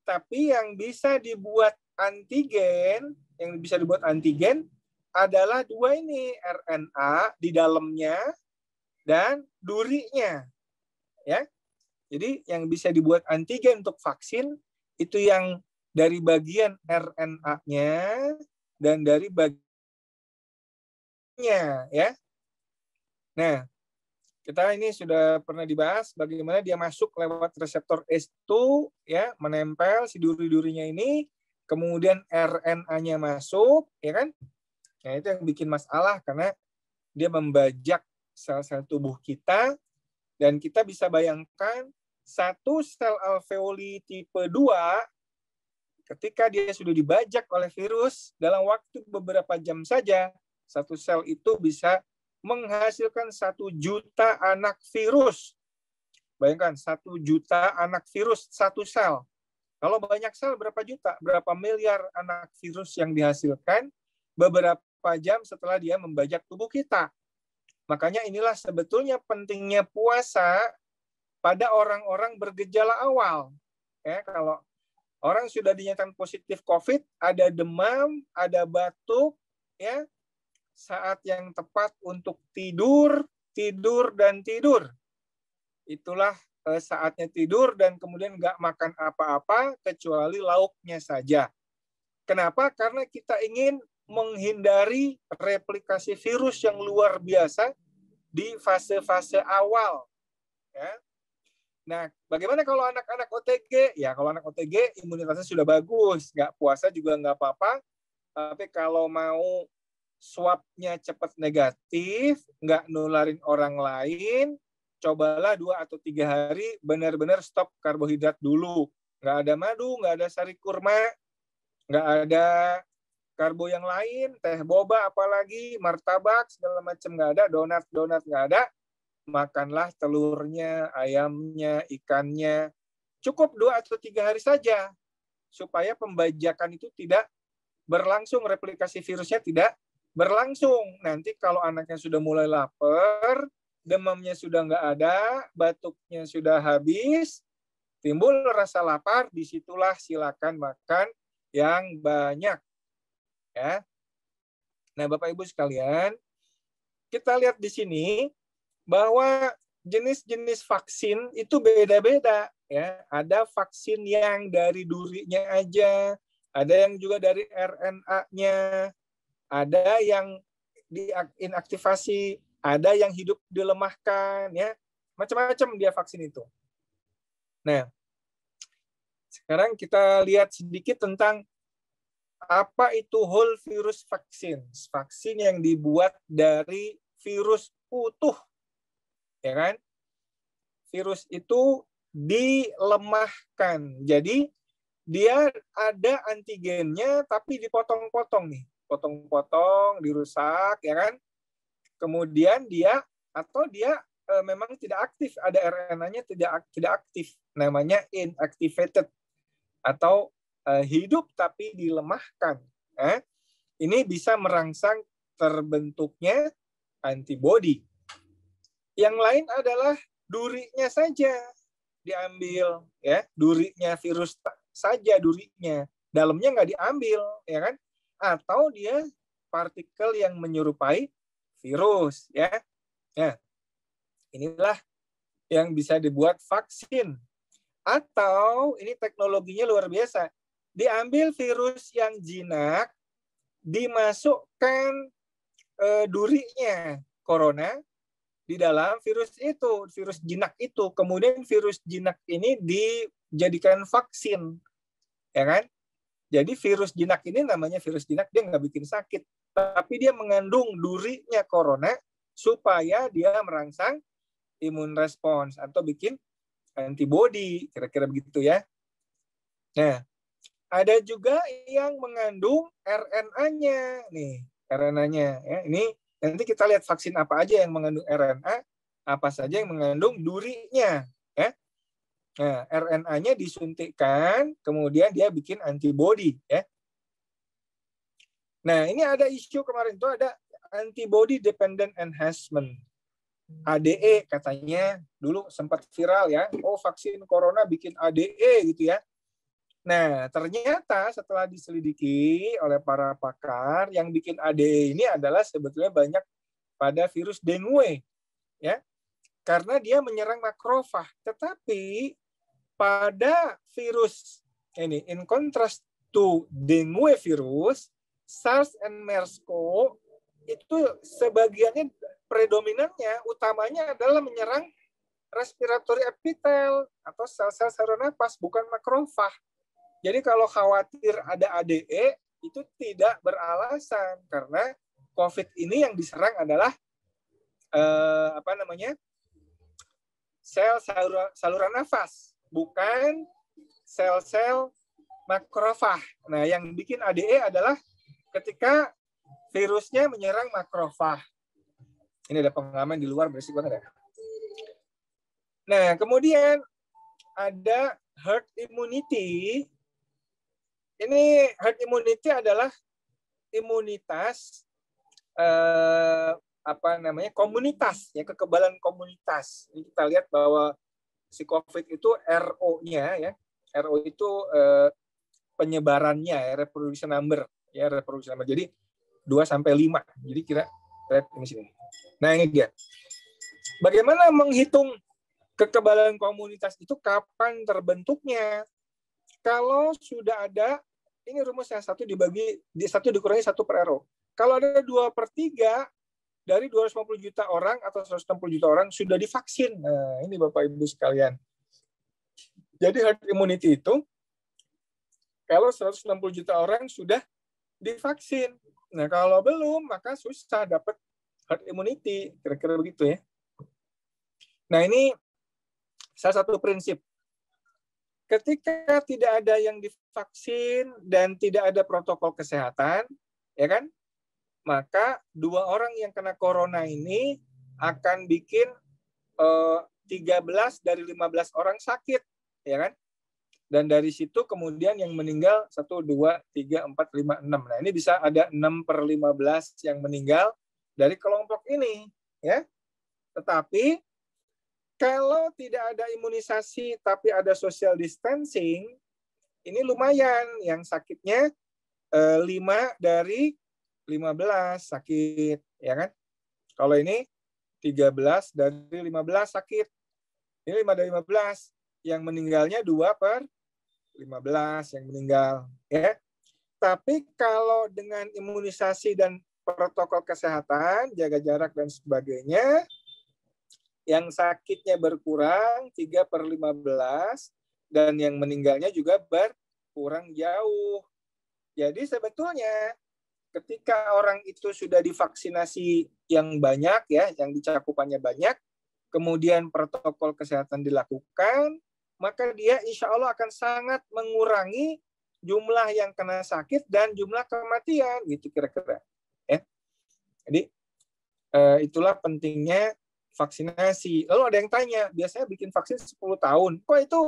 Tapi yang bisa dibuat antigen, adalah dua ini, RNA di dalamnya dan durinya, ya. Jadi yang bisa dibuat antigen untuk vaksin itu yang dari bagian RNA-nya dan dari bagiannya, ya. Nah, kita ini sudah pernah dibahas bagaimana dia masuk lewat reseptor S2, ya, menempel si duri-durinya ini, kemudian RNA-nya masuk, ya kan? Nah, itu yang bikin masalah karena dia membajak sel-sel tubuh kita, dan kita bisa bayangkan satu sel alveoli tipe 2 ketika dia sudah dibajak oleh virus, dalam waktu beberapa jam saja, satu sel itu bisa menghasilkan 1 juta anak virus. Bayangkan, 1 juta anak virus satu sel. Kalau banyak sel berapa juta? Berapa miliar anak virus yang dihasilkan beberapa jam setelah dia membajak tubuh kita. Makanya inilah sebetulnya pentingnya puasa pada orang-orang bergejala awal. Ya, kalau orang sudah dinyatakan positif COVID, ada demam, ada batuk, ya, saat yang tepat untuk tidur, dan tidur. Itulah saatnya tidur dan kemudian nggak makan apa-apa kecuali lauknya saja. Kenapa? Karena kita ingin menghindari replikasi virus yang luar biasa di fase-fase awal. Ya. Nah, bagaimana kalau anak-anak OTG? Ya, kalau anak OTG imunitasnya sudah bagus, nggak puasa juga nggak apa-apa. Tapi kalau mau swabnya cepat negatif, nggak nularin orang lain, cobalah 2 atau 3 hari benar-benar stop karbohidrat dulu. Nggak ada madu, nggak ada sari kurma, nggak ada karbo yang lain, teh boba apalagi, martabak, segala macam nggak ada, donat nggak ada. Makanlah telurnya, ayamnya, ikannya. Cukup 2 atau 3 hari saja, supaya pembajakan itu tidak berlangsung, replikasi virusnya tidak berlangsung. Nanti kalau anaknya sudah mulai lapar, demamnya sudah nggak ada, batuknya sudah habis, timbul rasa lapar, disitulah silakan makan yang banyak. Ya. Nah, Bapak Ibu sekalian, kita lihat di sini bahwa jenis-jenis vaksin itu beda-beda. Ya. Ada vaksin yang dari durinya aja, ada yang juga dari RNA-nya, ada yang diinaktivasi, ada yang hidup dilemahkan, ya, macam-macam dia vaksin itu. Nah, sekarang kita lihat sedikit tentang apa itu whole virus vaccine, vaksin yang dibuat dari virus utuh, ya kan? Virus itu dilemahkan, jadi dia ada antigennya tapi dipotong-potong nih. dipotong-potong, dirusak, ya kan? Kemudian dia memang tidak aktif, ada RNA-nya tidak aktif, namanya inactivated atau hidup tapi dilemahkan. Ini bisa merangsang terbentuknya antibodi. Yang lain adalah durinya saja diambil, ya, durinya virus saja, durinya, dalamnya nggak diambil, ya kan? Atau dia partikel yang menyerupai virus, ya. Nah, inilah yang bisa dibuat vaksin. Atau ini teknologinya luar biasa. Diambil virus yang jinak, dimasukkan durinya corona di dalam virus itu, virus jinak itu. Kemudian virus jinak ini dijadikan vaksin, ya kan? Jadi virus jinak ini namanya virus jinak, dia nggak bikin sakit, tapi dia mengandung durinya corona supaya dia merangsang imun respons atau bikin antibodi, kira-kira begitu ya. Nah, ada juga yang mengandung RNA-nya, nih RNA-nya. Ya. Ini nanti kita lihat vaksin apa aja yang mengandung RNA, apa saja yang mengandung durinya. Ya. Nah, RNA-nya disuntikkan, kemudian dia bikin antibodi. Ya. Nah, ini ada isu kemarin itu ada antibody dependent enhancement. ADE katanya dulu sempat viral ya. Oh, vaksin corona bikin ADE gitu ya. Nah, ternyata setelah diselidiki oleh para pakar, yang bikin ADE ini adalah sebetulnya banyak pada virus dengue, ya, karena dia menyerang makrofag. Tetapi pada virus ini, in contrast to dengue virus, SARS and MERS-CoV itu sebagiannya predominannya utamanya adalah menyerang respiratory epitel atau sel-sel saluran nafas, bukan makrofag. Jadi kalau khawatir ada ADE itu tidak beralasan karena COVID ini yang diserang adalah sel saluran nafas, bukan sel-sel makrofag. Nah, yang bikin ADE adalah ketika virusnya menyerang makrofag. Ini ada pengaman di luar, berisik banget ya. Nah, kemudian ada herd immunity. Ini herd immunity adalah imunitas komunitas, ya, kekebalan komunitas. Ini kita lihat bahwa si COVID itu RO-nya ya. RO itu penyebarannya ya, reproduction number ya, reproduction number. Jadi 2 sampai 5. Jadi kita lihat ini sini. Nah, ini dia. Bagaimana menghitung kekebalan komunitas itu, kapan terbentuknya? Kalau sudah ada, ini rumusnya 1 dikurangi 1 per RO. Kalau ada 2/3 dari 250 juta orang atau 160 juta orang sudah divaksin. Nah, ini Bapak Ibu sekalian. Jadi herd immunity itu kalau 160 juta orang sudah divaksin. Nah, kalau belum maka susah dapat herd immunity, kira-kira begitu ya. Nah, ini salah satu prinsip. Ketika tidak ada yang divaksin dan tidak ada protokol kesehatan, ya kan? Maka 2 orang yang kena corona ini akan bikin 13 dari 15 orang sakit, ya kan? Dan dari situ kemudian yang meninggal 1, 2, 3, 4, 5, 6. Nah, ini bisa ada 6/15 yang meninggal dari kelompok ini, ya. Tetapi kalau tidak ada imunisasi tapi ada social distancing, ini lumayan, yang sakitnya 5 dari 15 sakit, ya kan? Kalau ini 13 dari 15 sakit. Ini 5 dari 15. Yang meninggalnya 2/15 yang meninggal, ya. Tapi kalau dengan imunisasi dan protokol kesehatan, jaga jarak dan sebagainya, yang sakitnya berkurang 3/15 dan yang meninggalnya juga berkurang jauh. Jadi sebetulnya ketika orang itu sudah divaksinasi yang banyak ya, yang dicakupannya banyak, kemudian protokol kesehatan dilakukan, maka dia insya Allah akan sangat mengurangi jumlah yang kena sakit dan jumlah kematian gitu kira-kira ya. Jadi itulah pentingnya vaksinasi. Lalu ada yang tanya, biasanya bikin vaksin 10 tahun. Kok itu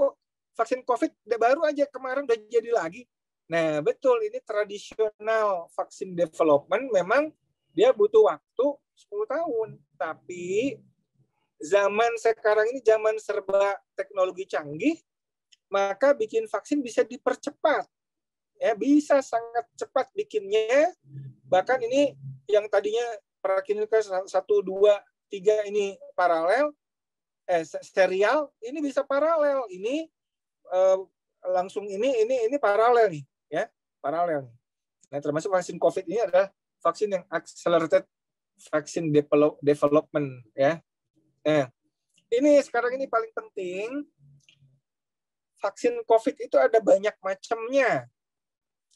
vaksin COVID baru aja kemarin udah jadi lagi? Nah, betul, ini tradisional vaksin development memang dia butuh waktu 10 tahun. Tapi zaman sekarang ini zaman serba teknologi canggih, maka bikin vaksin bisa dipercepat. Ya, bisa sangat cepat bikinnya. Bahkan ini yang tadinya praklinika 1, 2, 3 ini paralel, serial, ini bisa paralel. Ini langsung ini paralel nih, ya, paralel. Nah, termasuk vaksin COVID ini adalah vaksin yang accelerated vaccine development, ya. Nah, ini sekarang ini paling penting. Vaksin COVID itu ada banyak macamnya.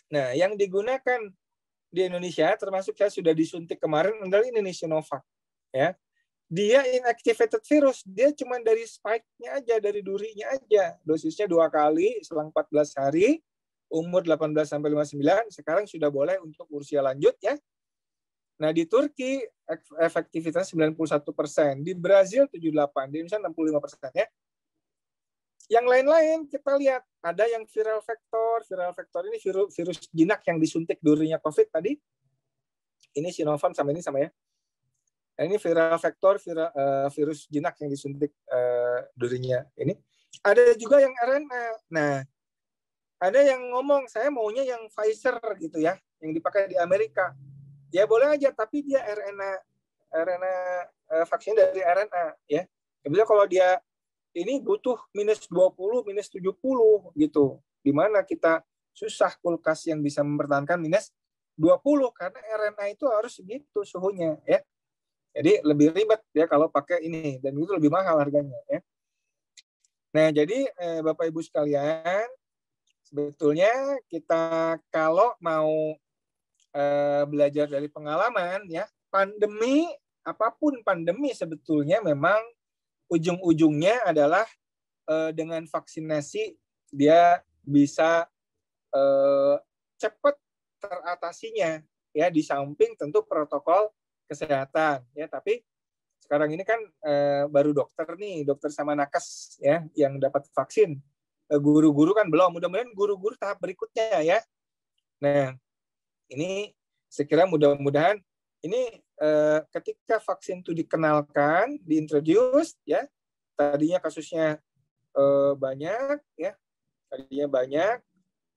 Nah, yang digunakan di Indonesia, termasuk saya sudah disuntik kemarin, adalah ini nih Sinovac, ya. Dia inactivated virus, dia cuma dari spike-nya aja, dari durinya aja. Dosisnya 2 kali selang 14 hari, umur 18-59, sekarang sudah boleh untuk usia lanjut ya. Nah, di Turki efektivitas 91%, di Brazil 78%, di Indonesia 65% ya. Yang lain-lain kita lihat, ada yang viral vektor ini virus jinak yang disuntik durinya COVID tadi. Ini Sinovac sama ini sama ya. Nah, ini viral vektor virus jinak yang disuntik durinya ini. Ada juga yang RNA. Nah, ada yang ngomong saya maunya yang Pfizer gitu ya, yang dipakai di Amerika. Ya boleh aja, tapi dia RNA vaksin dari RNA ya. Kemudian kalau dia ini butuh -20, -70 gitu. Di mana kita susah kulkas yang bisa mempertahankan -20 karena RNA itu harus segitu suhunya ya. Jadi lebih ribet ya kalau pakai ini, dan itu lebih mahal harganya ya. Nah, jadi Bapak Ibu sekalian, sebetulnya kita kalau mau belajar dari pengalaman ya, pandemi, apapun pandemi sebetulnya memang ujung-ujungnya adalah dengan vaksinasi dia bisa cepat teratasinya ya, di samping tentu protokol kesehatan ya. Tapi sekarang ini kan baru dokter sama nakes ya yang dapat vaksin. Guru-guru kan belum, mudah-mudahan guru-guru tahap berikutnya ya. Nah, ini sekira mudah-mudahan ini ketika vaksin itu dikenalkan, diintroduce ya, tadinya kasusnya banyak ya,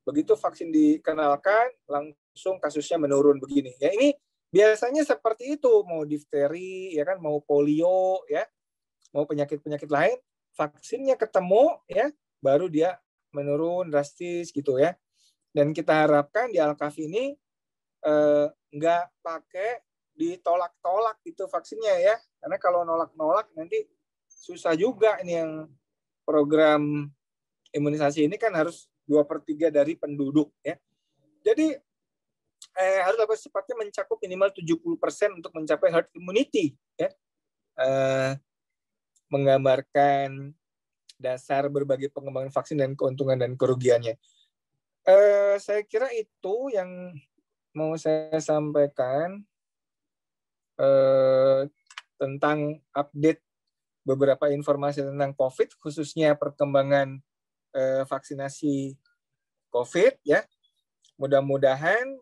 begitu vaksin dikenalkan langsung kasusnya menurun begini ya. Ini biasanya seperti itu, mau difteri ya kan, mau polio ya, mau penyakit-penyakit lain, vaksinnya ketemu ya, baru dia menurun drastis gitu ya. Dan kita harapkan di Al-Kahfi ini nggak pakai ditolak-tolak gitu vaksinnya ya, karena kalau nolak-nolak nanti susah juga. Ini yang program imunisasi ini kan harus 2/3 dari penduduk ya. Jadi harus dapat secepatnya mencakup minimal 70% untuk mencapai herd immunity ya. Menggambarkan dasar berbagai pengembangan vaksin dan keuntungan dan kerugiannya. Saya kira itu yang mau saya sampaikan tentang update beberapa informasi tentang COVID, khususnya perkembangan vaksinasi COVID ya. Mudah-mudahan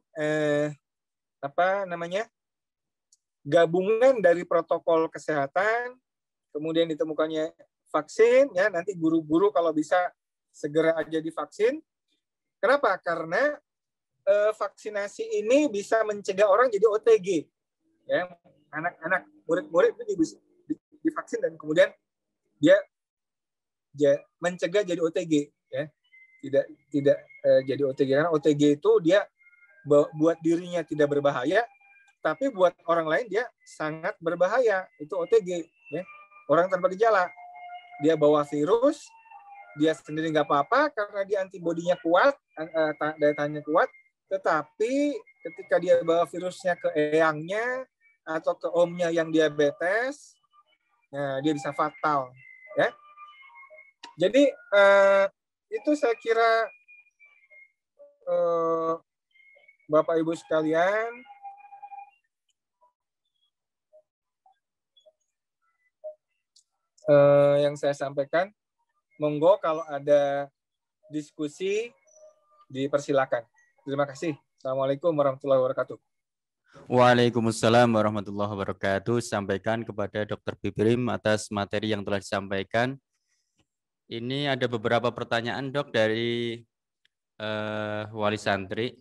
gabungan dari protokol kesehatan, kemudian ditemukannya vaksin ya, nanti guru-guru kalau bisa segera aja divaksin. Kenapa? Karena vaksinasi ini bisa mencegah orang jadi OTG ya. Anak-anak, murid-murid itu bisa divaksin dan kemudian dia mencegah jadi OTG ya. Tidak jadi OTG, karena OTG itu dia buat dirinya tidak berbahaya, tapi buat orang lain dia sangat berbahaya. Itu OTG ya. Orang tanpa gejala, dia bawa virus, dia sendiri nggak apa-apa karena dia antibodinya kuat, daya tahannya kuat, tetapi ketika dia bawa virusnya ke eyangnya atau ke omnya yang diabetes, nah dia bisa fatal ya. Jadi itu saya kira Bapak Ibu sekalian, yang saya sampaikan, monggo kalau ada diskusi dipersilakan. Terima kasih. Assalamualaikum warahmatullahi wabarakatuh. Waalaikumsalam warahmatullahi wabarakatuh. Sampaikan kepada Dr. Bibrim atas materi yang telah disampaikan. Ini ada beberapa pertanyaan, Dok, dari wali santri.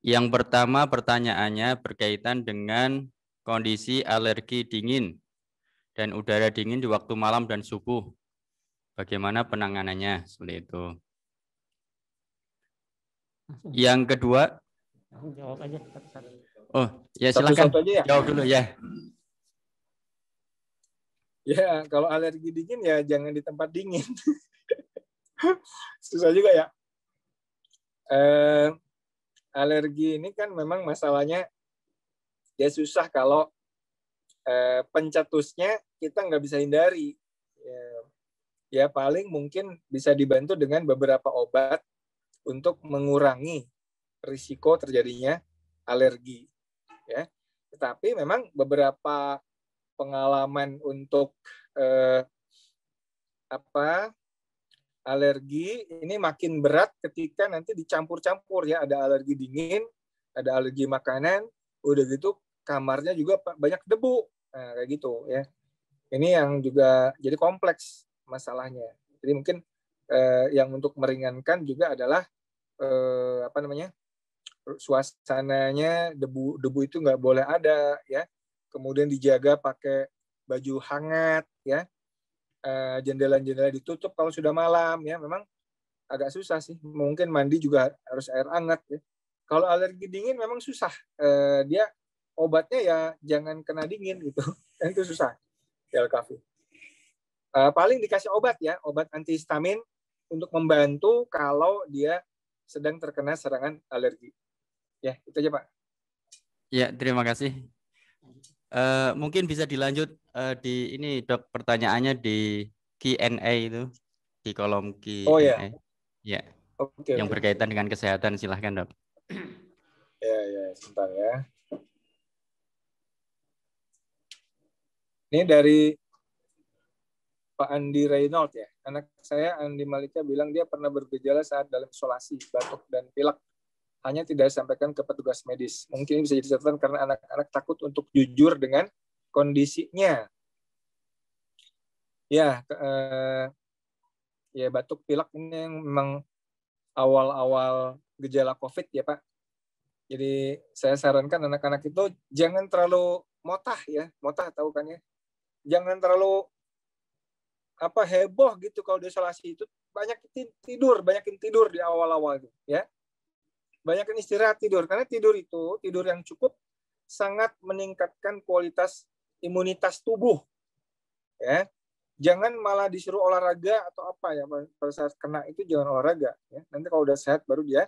Yang pertama pertanyaannya berkaitan dengan kondisi alergi dingin dan udara dingin di waktu malam dan subuh. Bagaimana penanganannya? Seperti itu. Yang kedua, Jawab aja satu-satu. oh ya silakan Satu-satu aja ya? jawab dulu ya. Ya, kalau alergi dingin ya jangan di tempat dingin. Susah juga ya. Alergi ini kan memang masalahnya dia susah kalau pencetusnya kita nggak bisa hindari. Ya paling mungkin bisa dibantu dengan beberapa obat untuk mengurangi risiko terjadinya alergi. Ya, tetapi memang beberapa pengalaman untuk alergi ini makin berat ketika nanti dicampur-campur ya, ada alergi dingin, ada alergi makanan, udah gitu kamarnya juga banyak debu, nah, kayak gitu ya. Ini yang juga jadi kompleks masalahnya. Jadi mungkin yang untuk meringankan juga adalah suasananya debu itu nggak boleh ada ya. Kemudian dijaga pakai baju hangat ya. Jendela-jendela ditutup kalau sudah malam ya. Memang agak susah sih. Mungkin mandi juga harus air hangat ya. Kalau alergi dingin memang susah. Dia obatnya ya jangan kena dingin gitu. Dan itu susah. Al-Kafi. Paling dikasih obat ya, obat antihistamin untuk membantu kalau dia sedang terkena serangan alergi. Ya, itu aja Pak. Ya, terima kasih. Mungkin bisa dilanjut di ini Dok, pertanyaannya di Q&A itu, di kolom Q&A. Oh ya. Ya. Oke. Yang berkaitan dengan kesehatan, silahkan Dok. Ya, sebentar ya. Ini dari Pak Andi Reynolds ya. Anak saya Andi Malika bilang dia pernah bergejala saat dalam isolasi, batuk dan pilek. Hanya tidak disampaikan ke petugas medis. Mungkin bisa jadi catatan karena anak-anak takut untuk jujur dengan kondisinya. Ya, ya batuk pilek ini yang memang awal-awal gejala COVID ya Pak. Jadi saya sarankan anak-anak itu jangan terlalu motah ya. Motah tahu kan ya. Jangan terlalu heboh gitu kalau di isolasi itu, banyakin tidur di awal-awal itu ya. Banyakin istirahat tidur, karena tidur yang cukup sangat meningkatkan kualitas imunitas tubuh ya. Jangan malah disuruh olahraga atau apa ya, pada saat kena itu jangan olahraga ya. Nanti kalau udah sehat baru dia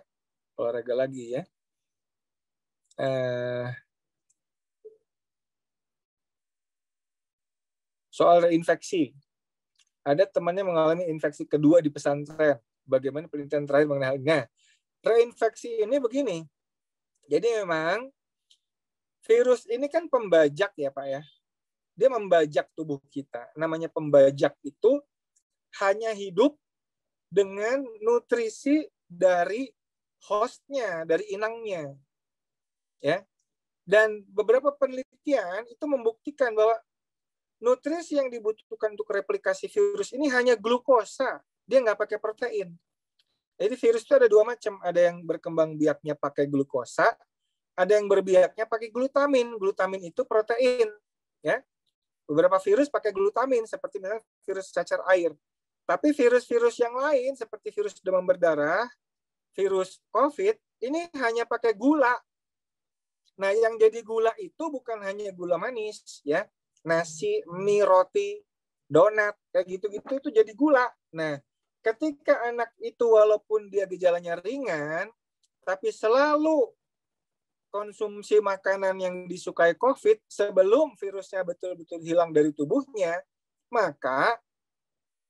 olahraga lagi ya. Soal reinfeksi. Ada temannya mengalami infeksi kedua di pesantren. Bagaimana penelitian terakhir mengenai hal ini? Nah, reinfeksi ini begini. Jadi memang virus ini kan pembajak ya Pak ya. Dia membajak tubuh kita. Namanya pembajak itu hanya hidup dengan nutrisi dari hostnya, dari inangnya. Ya. Dan beberapa penelitian itu membuktikan bahwa nutrisi yang dibutuhkan untuk replikasi virus ini hanya glukosa. Dia nggak pakai protein. Jadi virus itu ada dua macam. Ada yang berkembang biaknya pakai glukosa, ada yang berbiaknya pakai glutamin. Glutamin itu protein. Ya. Beberapa virus pakai glutamin, seperti misalnya virus cacar air. Tapi virus-virus yang lain, seperti virus demam berdarah, virus COVID, ini hanya pakai gula. Nah, yang jadi gula itu bukan hanya gula manis, ya. Nasi, mie, roti, donat, kayak gitu-gitu itu jadi gula. Nah, ketika anak itu walaupun dia gejalanya ringan, tapi selalu konsumsi makanan yang disukai COVID sebelum virusnya betul-betul hilang dari tubuhnya, maka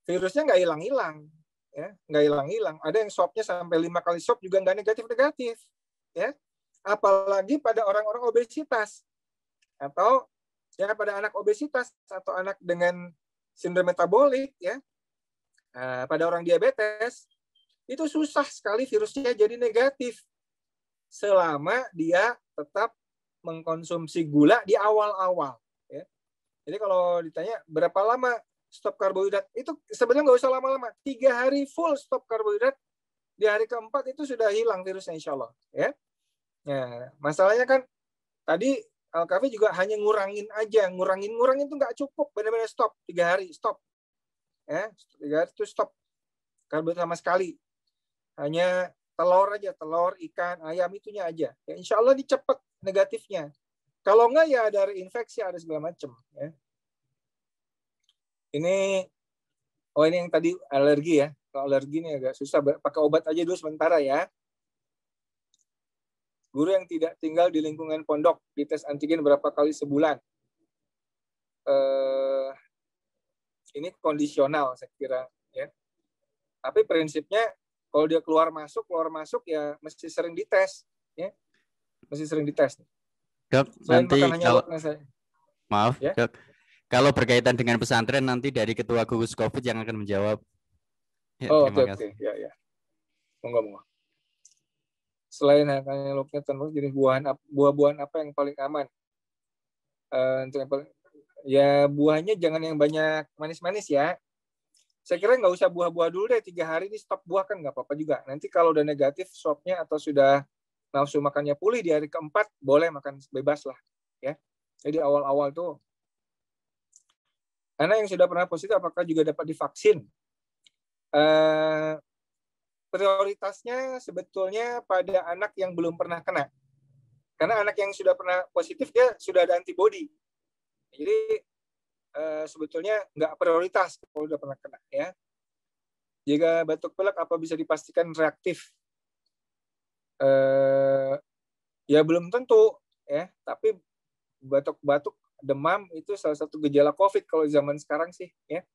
virusnya nggak hilang-hilang. ya, nggak hilang-hilang. Ada yang swabnya sampai 5 kali swab juga nggak negatif-negatif, ya. Apalagi pada orang-orang obesitas atau ya pada anak obesitas atau anak dengan sindrom metabolik, ya. Nah, pada orang diabetes itu susah sekali virusnya jadi negatif selama dia tetap mengkonsumsi gula di awal-awal. Ya. Jadi kalau ditanya berapa lama stop karbohidrat, itu sebenarnya nggak usah lama-lama. 3 hari full stop karbohidrat, di hari keempat itu sudah hilang virusnya insya Allah. Ya. Nah, masalahnya kan tadi Al-Kafi juga hanya ngurangin aja, ngurangin itu nggak cukup, benar-benar stop 3 hari stop. Ya, 3 hari itu stop karbohidrat sama sekali. Hanya telur aja, telur, ikan, ayam itunya aja. Ya, insya Allah dicepet negatifnya. Kalau enggak ya ada infeksi, ada segala macam. Ya. Ini yang tadi alergi ya. Kalau alergi ini agak susah, pakai obat aja dulu sementara ya. Guru yang tidak tinggal di lingkungan pondok dites antigen berapa kali sebulan? Ini kondisional saya kira ya. Tapi prinsipnya kalau dia keluar masuk ya mesti sering dites ya. Mesti sering dites. Dok, Selain nanti kalau maaf, ya? Dok. Kalau berkaitan dengan pesantren nanti dari ketua gugus Covid yang akan menjawab. Ya, oke. Ya. Monggo. Selain loknya jadi buah-buahan apa yang paling aman? Ya buahnya jangan yang banyak manis-manis ya. Saya kira nggak usah buah-buah dulu deh, 3 hari ini stop buah kan nggak apa-apa juga. Nanti kalau udah negatif swabnya atau sudah nafsu makannya pulih di hari keempat, boleh makan bebas lah. Ya. Jadi awal-awal tuh. Karena yang sudah pernah positif apakah juga dapat divaksin? Prioritasnya sebetulnya pada anak yang belum pernah kena. Karena anak yang sudah pernah positif dia sudah ada antibodi. Jadi sebetulnya nggak prioritas kalau sudah pernah kena ya. Jika batuk pilek apa bisa dipastikan reaktif? Ya belum tentu ya, tapi batuk-batuk, demam itu salah satu gejala COVID kalau zaman sekarang sih ya.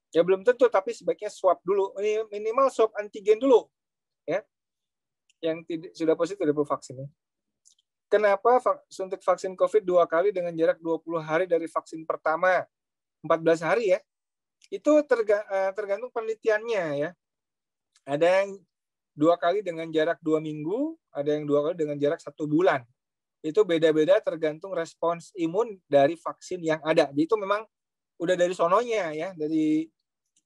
Ya belum tentu, tapi sebaiknya swab dulu. Minimal swab antigen dulu ya. Yang sudah positif dari vaksin. Kenapa suntik vaksin COVID 2 kali dengan jarak 20 hari dari vaksin pertama? 14 hari ya. Itu tergantung penelitiannya ya. Ada yang 2 kali dengan jarak 2 minggu, ada yang 2 kali dengan jarak 1 bulan. Itu beda-beda tergantung respons imun dari vaksin yang ada. Jadi itu memang udah dari sononya ya, dari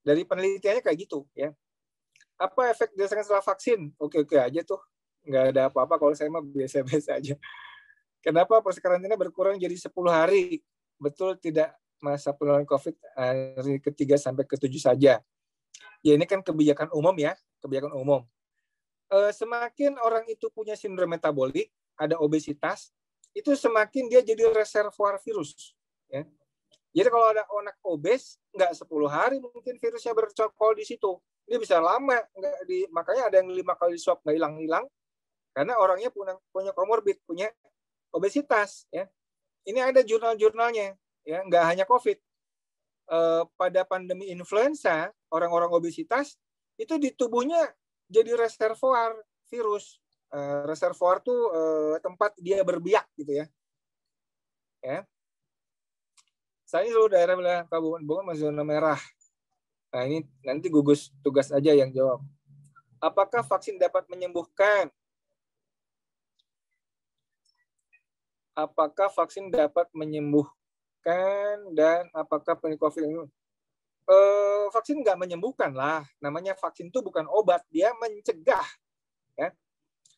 penelitiannya kayak gitu ya. Apa efek dirasakan setelah vaksin? Oke aja tuh. Nggak ada apa-apa, kalau saya mah biasa-biasa aja. Kenapa proses karantina berkurang jadi 10 hari? Betul tidak masa penularan COVID hari ke-3 sampai ke-7 saja. Ya ini kan kebijakan umum ya, kebijakan umum. Semakin orang itu punya sindrom metabolik, ada obesitas, itu semakin dia jadi reservoir virus. Ya. Jadi kalau ada anak obes, nggak 10 hari mungkin virusnya bercokol di situ. Dia bisa lama, makanya ada yang 5 kali swab nggak hilang-hilang, karena orangnya punya komorbid, punya obesitas. Ya. Ini ada jurnal-jurnalnya, ya, nggak hanya COVID. Pada pandemi influenza, orang-orang obesitas itu di tubuhnya jadi reservoir virus. Reservoir tuh tempat dia berbiak gitu ya. Ya. Saya seluruh daerah wilayah Kabupaten Bogor masih zona merah. Nah ini nanti gugus tugas aja yang jawab. Apakah vaksin dapat menyembuhkan? Apakah vaksin dapat menyembuhkan dan apakah COVID ini? Vaksin nggak menyembuhkan lah. Namanya vaksin itu bukan obat, dia mencegah. Ya.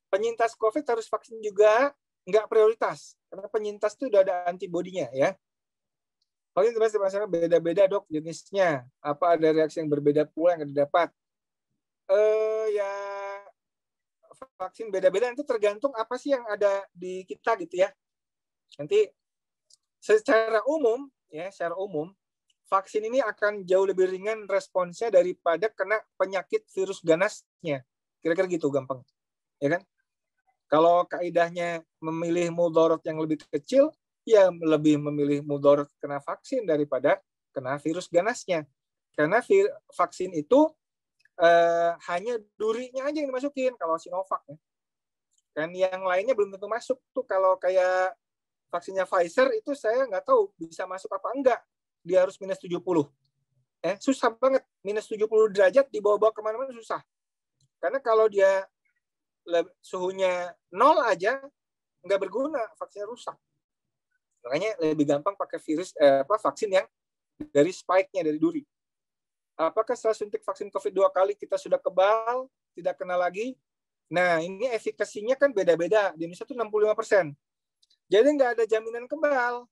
Penyintas COVID harus vaksin juga, nggak prioritas. Karena penyintas itu udah ada antibodinya ya. Vaksin sebenarnya beda-beda dok jenisnya. Apa ada reaksi yang berbeda pula yang didapat? Ya vaksin beda-beda nanti tergantung apa sih yang ada di kita gitu ya. Nanti secara umum vaksin ini akan jauh lebih ringan responsnya daripada kena penyakit virus ganasnya. Kira-kira gitu gampang. Ya kan? Kalau kaidahnya memilih mudarat yang lebih kecil, ya lebih memilih mudarat kena vaksin daripada kena virus ganasnya. Karena vaksin itu hanya durinya aja yang dimasukin kalau Sinovac ya. Kan yang lainnya belum tentu masuk tuh. Kalau kayak vaksinnya Pfizer itu saya nggak tahu bisa masuk apa enggak. Dia harus minus 70. Susah banget. Minus 70 derajat dibawa-bawa kemana-mana susah. Karena kalau dia suhunya 0 aja nggak berguna, vaksinnya rusak. Makanya lebih gampang pakai vaksin yang dari spike-nya, dari duri. Apakah setelah suntik vaksin COVID 2 kali kita sudah kebal, tidak kena lagi? Nah, ini efikasinya kan beda-beda. Di Indonesia itu 65%. Jadi nggak ada jaminan kebal.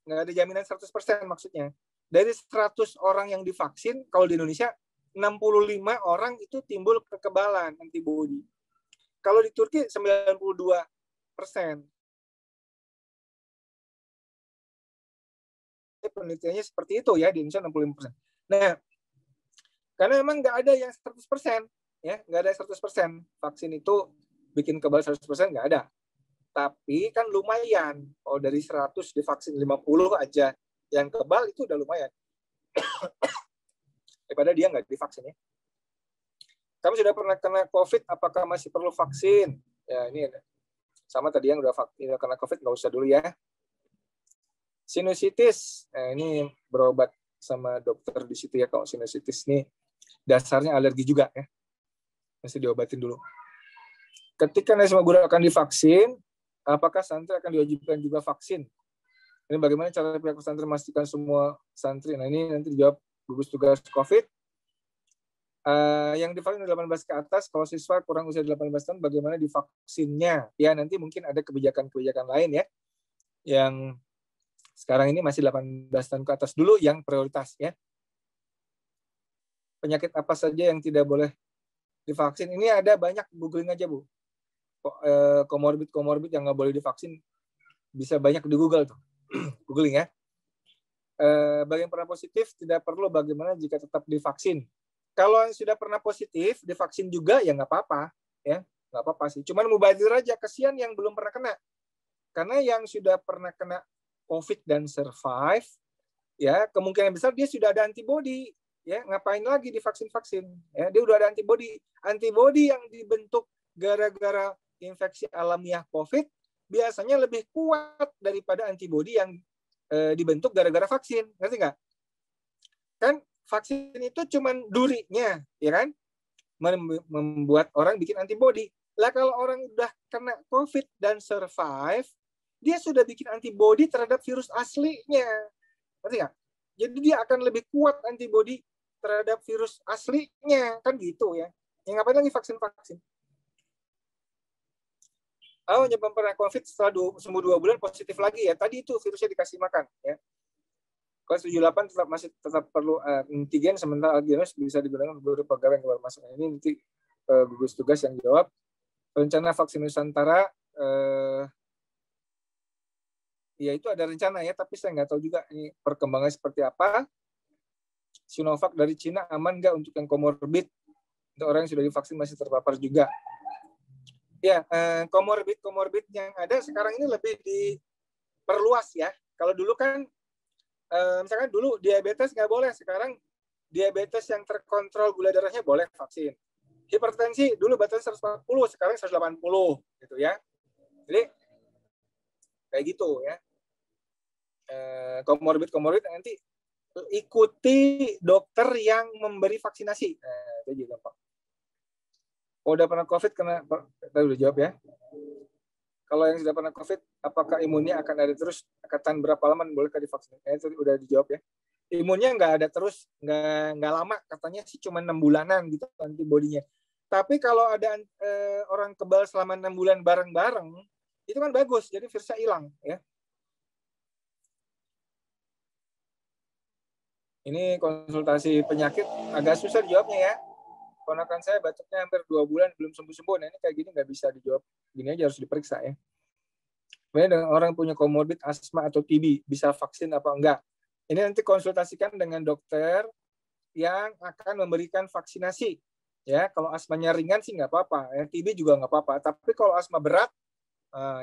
Nggak ada jaminan 100% maksudnya. Dari 100 orang yang divaksin, kalau di Indonesia, 65 orang itu timbul kekebalan antibodi. Kalau di Turki, 92%. Penelitiannya seperti itu ya, di Indonesia 65%. Nah, karena memang nggak ada yang 100%. Ya, nggak ada 100%. Vaksin itu bikin kebal 100% nggak ada. Tapi kan lumayan. Kalau dari 100 divaksin 50 aja yang kebal itu udah lumayan. Daripada dia nggak divaksin ya. Kamu sudah pernah kena COVID, apakah masih perlu vaksin? Ya, ini sama tadi yang udah kena COVID, nggak usah dulu ya. Sinusitis, ini berobat sama dokter di situ ya. Kalau sinusitis ini dasarnya alergi juga ya. Mesti diobatin dulu. Ketika semua guru akan divaksin, apakah santri akan diwajibkan juga vaksin? Ini bagaimana cara pihak pesantren memastikan semua santri? Nah, ini nanti dijawab gugus tugas COVID. Yang divaksin 18 ke atas, kalau siswa kurang usia 18 tahun, bagaimana divaksinnya? Ya, nanti mungkin ada kebijakan-kebijakan lain ya, yang sekarang ini masih 18 tahun ke atas dulu yang prioritas ya. Penyakit apa saja yang tidak boleh divaksin? Ini ada banyak, googling aja Bu. Komorbid yang nggak boleh divaksin bisa banyak di Google tuh. Googling ya. Bagi yang pernah positif tidak perlu, bagaimana jika tetap divaksin? Kalau yang sudah pernah positif divaksin juga ya nggak apa-apa ya, nggak apa-apa sih. Cuman mubazir aja, kasihan yang belum pernah kena. Karena yang sudah pernah kena COVID dan survive, ya kemungkinan besar dia sudah ada antibodi. Ya, ngapain lagi divaksin-vaksin? Ya, dia udah ada antibodi. Antibodi yang dibentuk gara-gara infeksi alamiah COVID biasanya lebih kuat daripada antibodi yang dibentuk gara-gara vaksin. Ngerti nggak? Kan vaksin itu cuman durinya, ya kan? Membuat orang bikin antibodi. Lah kalau orang udah kena COVID dan survive, dia sudah bikin antibodi terhadap virus aslinya. Ngerti nggak? Jadi dia akan lebih kuat antibodi terhadap virus aslinya. Kan gitu ya. Yang ngapain lagi vaksin-vaksin? Yang pernah COVID setelah sembuh 2 bulan positif lagi ya. Tadi itu virusnya dikasih makan. Ya. Kalau 78 tetap perlu antigen, sementara algenos bisa digunakan untuk pegawai yang baru masuk. Ini nanti gugus tugas yang jawab. Rencana vaksin Nusantara, ya itu ada rencana ya, tapi saya nggak tahu juga ini perkembangannya seperti apa. Sinovac dari Cina aman nggak untuk yang komorbid? Untuk orang yang sudah divaksin masih terpapar juga. Ya, komorbid yang ada sekarang ini lebih diperluas ya. Kalau dulu kan, misalkan dulu diabetes nggak boleh, sekarang diabetes yang terkontrol gula darahnya boleh vaksin. Hipertensi dulu batasnya 140, sekarang 180 gitu ya. Jadi kayak gitu ya. Komorbid nanti ikuti dokter yang memberi vaksinasi. Itu juga Pak. Oh, udah pernah COVID kita udah jawab ya. Kalau yang sudah pernah COVID, apakah imunnya akan ada terus? Angkatan berapa lama bolehkah divaksin? Itu udah dijawab ya. Imunnya nggak ada terus, nggak lama. Katanya sih cuma 6 bulanan gitu antibodinya. Tapi kalau ada orang kebal selama 6 bulan bareng-bareng, itu kan bagus. Jadi virusnya hilang ya. Ini konsultasi penyakit agak susah dijawabnya ya. Ponakan saya batuknya hampir 2 bulan belum sembuh-sembuh. Nah ini kayak gini nggak bisa dijawab. Gini aja harus diperiksa ya. Kemudian dengan orang punya komorbid asma atau TB, bisa vaksin apa enggak? Ini nanti konsultasikan dengan dokter yang akan memberikan vaksinasi. Ya, kalau asmanya ringan sih nggak apa-apa. Ya, TB juga nggak apa-apa. Tapi kalau asma berat,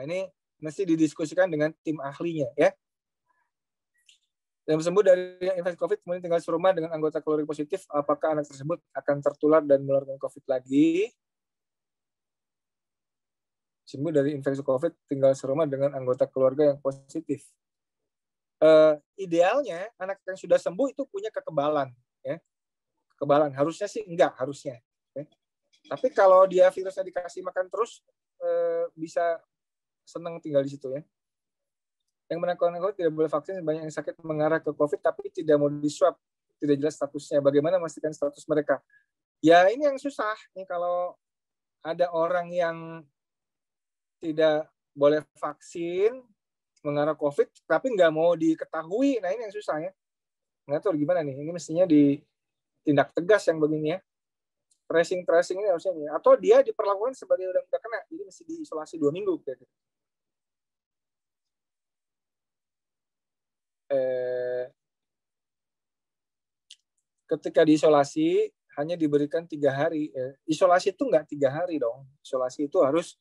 ini mesti didiskusikan dengan tim ahlinya ya. Yang sembuh dari infeksi COVID kemudian tinggal serumah dengan anggota keluarga positif, apakah anak tersebut akan tertular dan menularkan COVID lagi? Sembuh dari infeksi COVID tinggal serumah dengan anggota keluarga yang positif. Idealnya anak yang sudah sembuh itu punya kekebalan, ya. Kekebalan harusnya sih enggak, harusnya. Ya. Tapi kalau dia virusnya dikasih makan terus, bisa senang tinggal di situ, ya. Yang menangkal COVID tidak boleh vaksin, banyak yang sakit mengarah ke COVID tapi tidak mau diswab, tidak jelas statusnya. Bagaimana memastikan status mereka? Ya ini yang susah nih kalau ada orang yang tidak boleh vaksin mengarah COVID tapi nggak mau diketahui. Nah ini yang susah, ya. Nggak tahu gimana nih. Ini mestinya ditindak tegas yang begini, ya. Tracing ini harusnya nih. Atau dia diperlakukan sebagai udah kena, jadi mesti diisolasi 2 minggu. Ketika diisolasi hanya diberikan 3 hari. Isolasi itu nggak 3 hari dong. Isolasi itu harus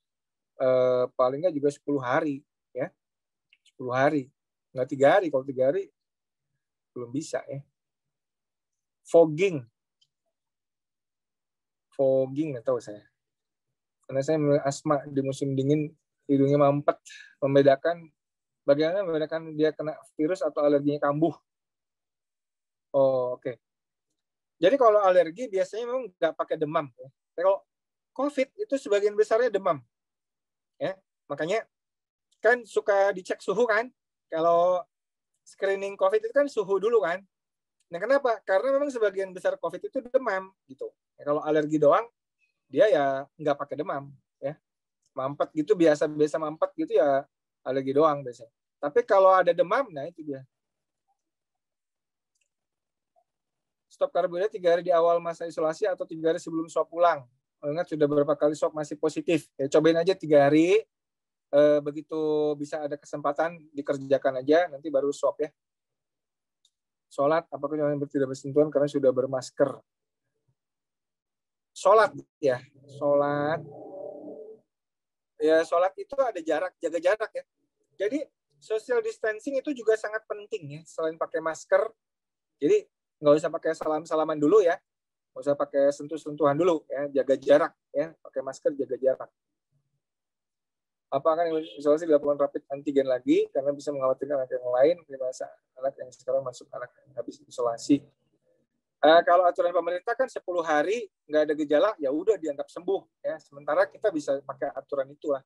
paling nggak juga 10 hari, ya. 10 hari, nggak 3 hari. Kalau 3 hari belum bisa, ya. Fogging nggak tahu saya. Karena saya asma di musim dingin, hidungnya mampet. Bagaimana membedakan dia kena virus atau alerginya kambuh? Oh, oke. Jadi kalau alergi biasanya memang nggak pakai demam. Ya. Kalau COVID itu sebagian besarnya demam. Ya, makanya kan suka dicek suhu kan. Kalau screening COVID itu kan suhu dulu kan. Nah kenapa? Karena memang sebagian besar COVID itu demam gitu. Ya, kalau alergi doang, dia ya nggak pakai demam. Ya, mampet gitu biasa mampet gitu ya alergi doang biasanya. Tapi kalau ada demam, nah itu dia. Stop karbohidrat 3 hari di awal masa isolasi atau 3 hari sebelum swab pulang. Ingat sudah berapa kali swab masih positif. Ya, cobain aja 3 hari. Begitu bisa ada kesempatan dikerjakan aja, nanti baru swab, ya. Sholat, apakah yang tidak bersentuhan karena sudah bermasker? Sholat, ya. Sholat. Ya, sholat itu ada jarak, jaga jarak, ya. Jadi social distancing itu juga sangat penting, ya. Selain pakai masker, jadi nggak usah pakai salam-salaman dulu, ya. Nggak usah pakai sentuh-sentuhan dulu, ya. Jaga jarak, ya. Pakai masker, jaga jarak. Apakah isolasi dilakukan rapid antigen lagi karena bisa mengkhawatirkan anak yang lain, masa anak yang sekarang masuk anak yang habis isolasi? Kalau aturan pemerintah kan 10 hari nggak ada gejala, ya udah dianggap sembuh, ya. Sementara kita bisa pakai aturan itulah.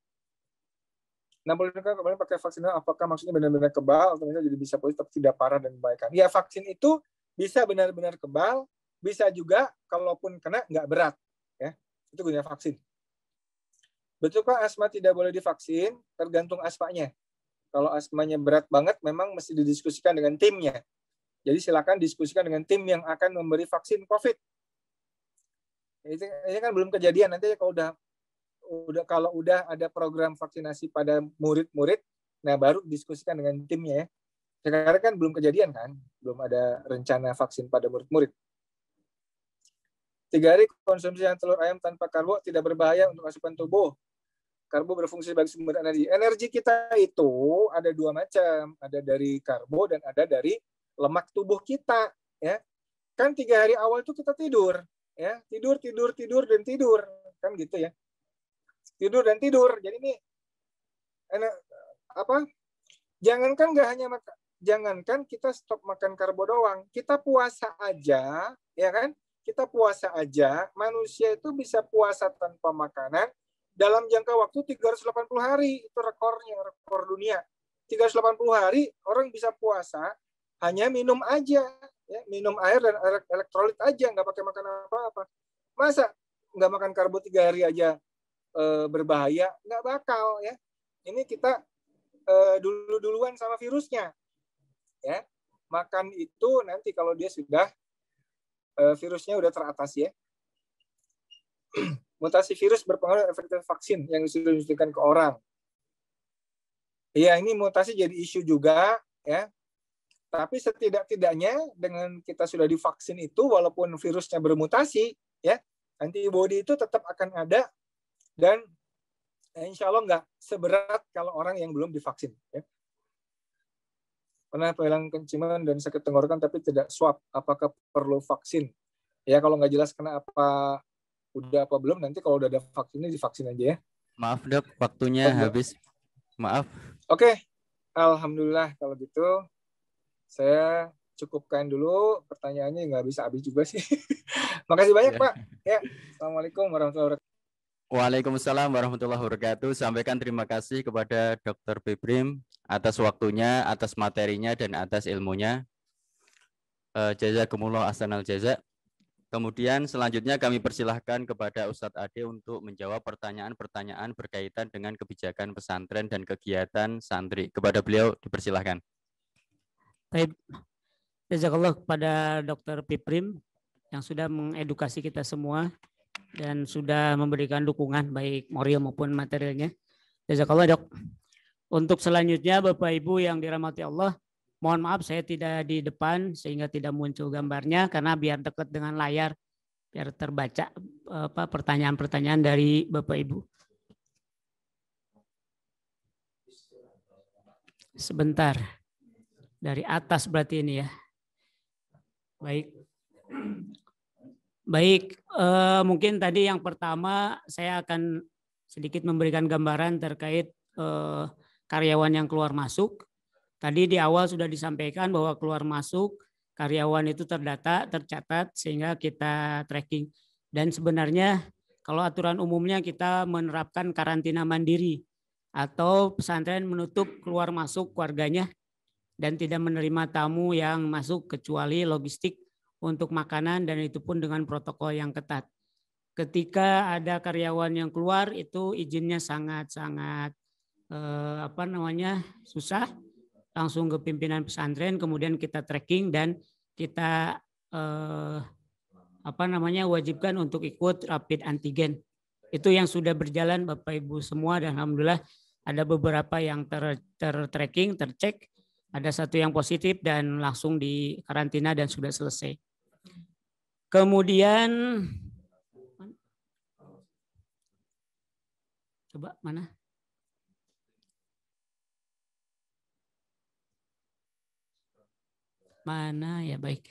60 kemarin pakai vaksin, apakah maksudnya benar-benar kebal atau misalnya jadi bisa positif tapi tidak parah dan membahayakan? Ya vaksin itu bisa benar-benar kebal, bisa juga kalaupun kena nggak berat, ya. Itu gunanya vaksin. Betulkah asma tidak boleh divaksin? Tergantung asmanya. Kalau asmanya berat banget, memang mesti didiskusikan dengan timnya. Jadi silakan diskusikan dengan tim yang akan memberi vaksin COVID. Ini kan belum kejadian, nanti kalau udah ada program vaksinasi pada murid-murid, nah baru diskusikan dengan timnya, ya. Sekarang kan belum kejadian kan, belum ada rencana vaksin pada murid-murid. 3 hari konsumsi yang telur ayam tanpa karbo tidak berbahaya untuk asupan tubuh. Karbo berfungsi sebagai sumber energi. Energi kita itu ada 2 macam, ada dari karbo dan ada dari lemak tubuh kita, ya. Kan 3 hari awal itu kita tidur, ya. Tidur dan tidur, kan gitu, ya. Tidur dan tidur. Jadi ini jangankan kita stop makan karbo doang, kita puasa aja, ya kan? Kita puasa aja, manusia itu bisa puasa tanpa makanan dalam jangka waktu 380 hari. Itu rekornya, rekor dunia. 380 hari orang bisa puasa hanya minum aja, ya, minum air dan elektrolit aja, nggak pakai makan apa-apa. Masa nggak makan karbo 3 hari aja berbahaya? Nggak bakal, ya. Ini kita duluan sama virusnya, ya. Makan itu nanti kalau dia sudah virusnya udah teratasi, ya. Mutasi virus berpengaruh efektif vaksin yang sudah disuntikan ke orang. Ya, ini mutasi jadi isu juga, ya. Tapi setidak-tidaknya dengan kita sudah divaksin itu, walaupun virusnya bermutasi, ya, antibodi itu tetap akan ada dan insya Allah nggak seberat kalau orang yang belum divaksin, ya. pernah hilang kenciuman dan sakit tenggorokan tapi tidak swab, apakah perlu vaksin? Ya kalau nggak jelas kena apa udah apa belum, nanti kalau udah ada vaksinnya divaksin aja ya. Maaf dok, waktunya habis. Maaf. Oke, alhamdulillah kalau gitu saya cukupkan dulu pertanyaannya, nggak bisa habis juga sih. Makasih banyak Pak. Ya, assalamualaikum warahmatullahi wabarakatuh. Waalaikumsalam warahmatullahi wabarakatuh. Sampaikan terima kasih kepada Dr. Piprim atas waktunya, atas materinya, dan atas ilmunya. Jazakumullah ahsanal jaza. Kemudian selanjutnya kami persilahkan kepada Ustadz Ade untuk menjawab pertanyaan-pertanyaan berkaitan dengan kebijakan pesantren dan kegiatan santri. Kepada beliau dipersilahkan. Baik, jazakallah kepada Dr. Piprim yang sudah mengedukasi kita semua dan sudah memberikan dukungan baik moral maupun materialnya. Jazakallah dok. Untuk selanjutnya Bapak Ibu yang dirahmati Allah, mohon maaf saya tidak di depan sehingga tidak muncul gambarnya karena biar dekat dengan layar, biar terbaca pertanyaan-pertanyaan dari Bapak Ibu. Sebentar. Dari atas berarti ini ya. Baik, mungkin tadi yang pertama saya akan sedikit memberikan gambaran terkait karyawan yang keluar masuk. Tadi di awal sudah disampaikan bahwa keluar masuk karyawan itu terdata, tercatat sehingga kita tracking. Dan sebenarnya kalau aturan umumnya kita menerapkan karantina mandiri atau pesantren menutup keluar masuk warganya dan tidak menerima tamu yang masuk kecuali logistik untuk makanan, dan itu pun dengan protokol yang ketat. Ketika ada karyawan yang keluar itu izinnya sangat-sangat susah, langsung ke pimpinan pesantren, kemudian kita tracking dan kita wajibkan untuk ikut rapid antigen. Itu yang sudah berjalan Bapak Ibu semua, dan alhamdulillah ada beberapa yang tertracking, tercek, ada satu yang positif dan langsung di karantina dan sudah selesai. Kemudian coba mana? Mana ya, baik.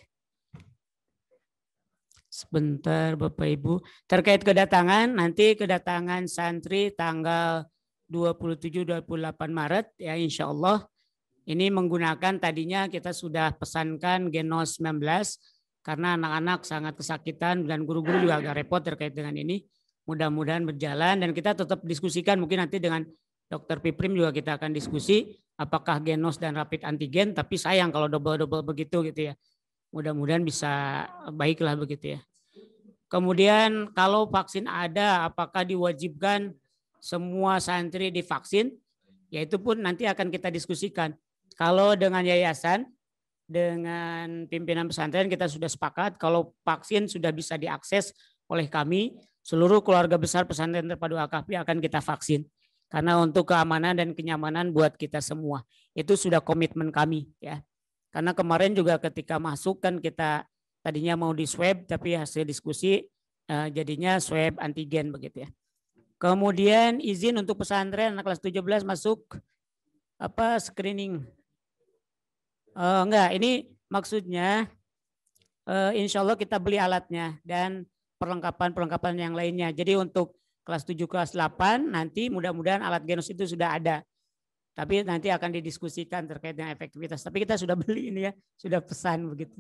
Sebentar Bapak Ibu. Terkait kedatangan, nanti kedatangan santri tanggal 27-28 Maret ya insya Allah. Ini menggunakan tadinya kita sudah pesankan Genos 19 karena anak-anak sangat kesakitan dan guru-guru juga agak repot terkait dengan ini. Mudah-mudahan berjalan dan kita tetap diskusikan mungkin nanti dengan Dr. Piprim juga kita akan diskusi apakah Genos dan rapid antigen, tapi sayang kalau double-double begitu gitu ya. Mudah-mudahan bisa baiklah begitu ya. Kemudian kalau vaksin ada, apakah diwajibkan semua santri divaksin? Ya itu pun nanti akan kita diskusikan. Kalau dengan yayasan, dengan pimpinan pesantren kita sudah sepakat kalau vaksin sudah bisa diakses oleh kami, seluruh keluarga besar pesantren terpadu Al-Kahfi akan kita vaksin. Karena untuk keamanan dan kenyamanan buat kita semua. Itu sudah komitmen kami ya. Karena kemarin juga ketika masuk kan kita tadinya mau di swab tapi hasil diskusi jadinya swab antigen begitu ya. Kemudian izin untuk pesantren anak kelas 17 masuk screening. Enggak, ini maksudnya insya Allah kita beli alatnya dan perlengkapan yang lainnya. Jadi untuk kelas 7, kelas 8 nanti mudah-mudahan alat Genos itu sudah ada. Tapi nanti akan didiskusikan terkait dengan efektivitas. Tapi kita sudah beli ini ya, sudah pesan begitu.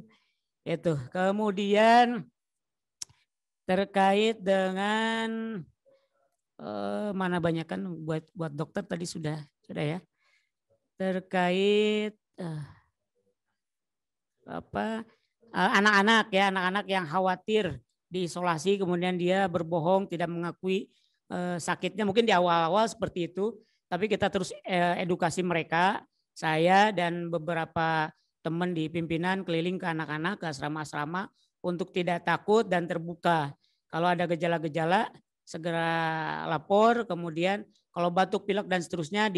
Itu. Kemudian terkait dengan mana banyak kan buat dokter tadi sudah ya. Terkait anak-anak ya, anak-anak yang khawatir diisolasi kemudian dia berbohong tidak mengakui sakitnya, mungkin di awal-awal seperti itu, tapi kita terus edukasi mereka, saya dan beberapa teman di pimpinan keliling ke anak-anak ke asrama-asrama untuk tidak takut dan terbuka. Kalau ada gejala-gejala segera lapor, kemudian kalau batuk pilek dan seterusnya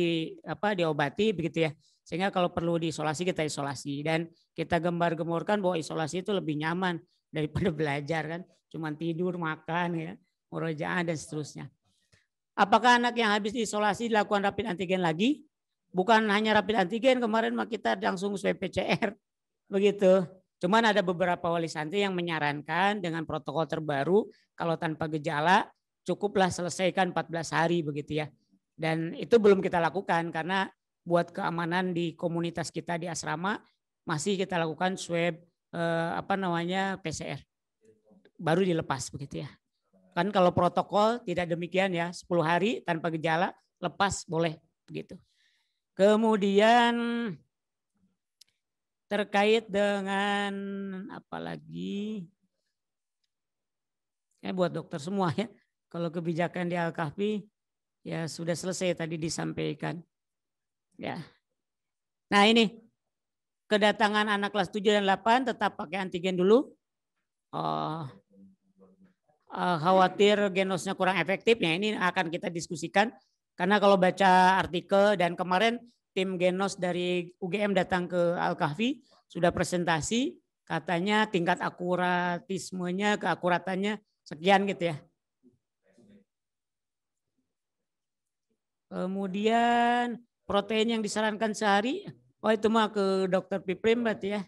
diobati begitu ya. Sehingga kalau perlu diisolasi kita isolasi, dan kita gembar-gemborkan bahwa isolasi itu lebih nyaman daripada belajar kan, cuman tidur, makan ya, murojaah dan seterusnya. Apakah anak yang habis diisolasi dilakukan rapid antigen lagi? bukan hanya rapid antigen, kemarin mah kita langsung swab PCR begitu. Cuman ada beberapa wali santri yang menyarankan dengan protokol terbaru kalau tanpa gejala cukuplah selesaikan 14 hari begitu ya. Dan itu belum kita lakukan karena buat keamanan di komunitas kita di asrama masih kita lakukan swab PCR. Baru dilepas begitu ya. Kan kalau protokol tidak demikian ya, 10 hari tanpa gejala lepas boleh begitu. Kemudian terkait dengan apa lagi? Buat dokter semua ya. Kalau kebijakan di Al-Kahfi ya sudah selesai tadi disampaikan. Ya. Nah ini kedatangan anak kelas 7 dan 8 tetap pakai antigen dulu. Khawatir genosnya kurang efektif ya, ini akan kita diskusikan. Karena kalau baca artikel dan kemarin tim genos dari UGM datang ke Al-Kahfi sudah presentasi, katanya tingkat akuratismenya, keakuratannya sekian gitu ya. Kemudian protein yang disarankan sehari, itu mah ke dokter Piprim berarti ya.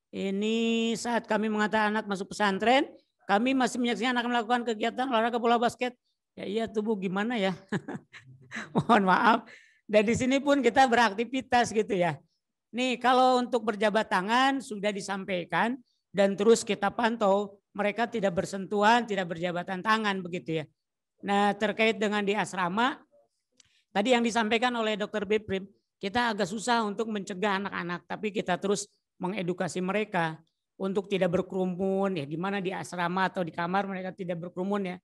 Ini saat kami mengantar anak masuk pesantren, kami masih menyaksikan anak melakukan kegiatan olahraga bola basket. Ya iya tubuh gimana ya. Mohon maaf. Dan di sini pun kita beraktivitas gitu ya. Nih kalau untuk berjabat tangan sudah disampaikan dan terus kita pantau mereka tidak bersentuhan, tidak berjabatan tangan begitu ya. Nah terkait dengan di asrama, tadi yang disampaikan oleh Dr. Biprim, kita agak susah untuk mencegah anak-anak, tapi kita terus mengedukasi mereka untuk tidak berkerumun ya. Gimana di asrama atau di kamar mereka tidak berkerumun ya.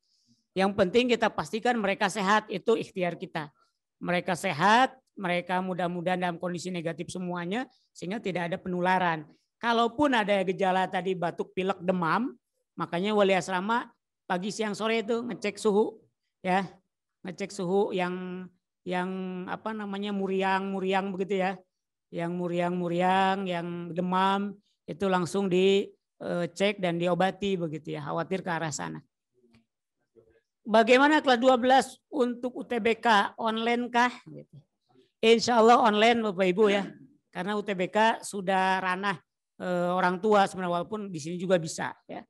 Yang penting kita pastikan mereka sehat, itu ikhtiar kita. Mereka sehat, mereka mudah-mudahan dalam kondisi negatif semuanya sehingga tidak ada penularan. Kalaupun ada gejala tadi batuk, pilek, demam, makanya wali asrama pagi, siang, sore itu ngecek suhu ya. Ngecek suhu yang muriang begitu ya. Yang muriang, yang demam itu langsung dicek dan diobati begitu ya. Khawatir ke arah sana. Bagaimana kelas 12 untuk UTBK online kah? Insya Allah online Bapak Ibu ya. Karena UTBK sudah ranah orang tua sebenarnya, walaupun di sini juga bisa ya.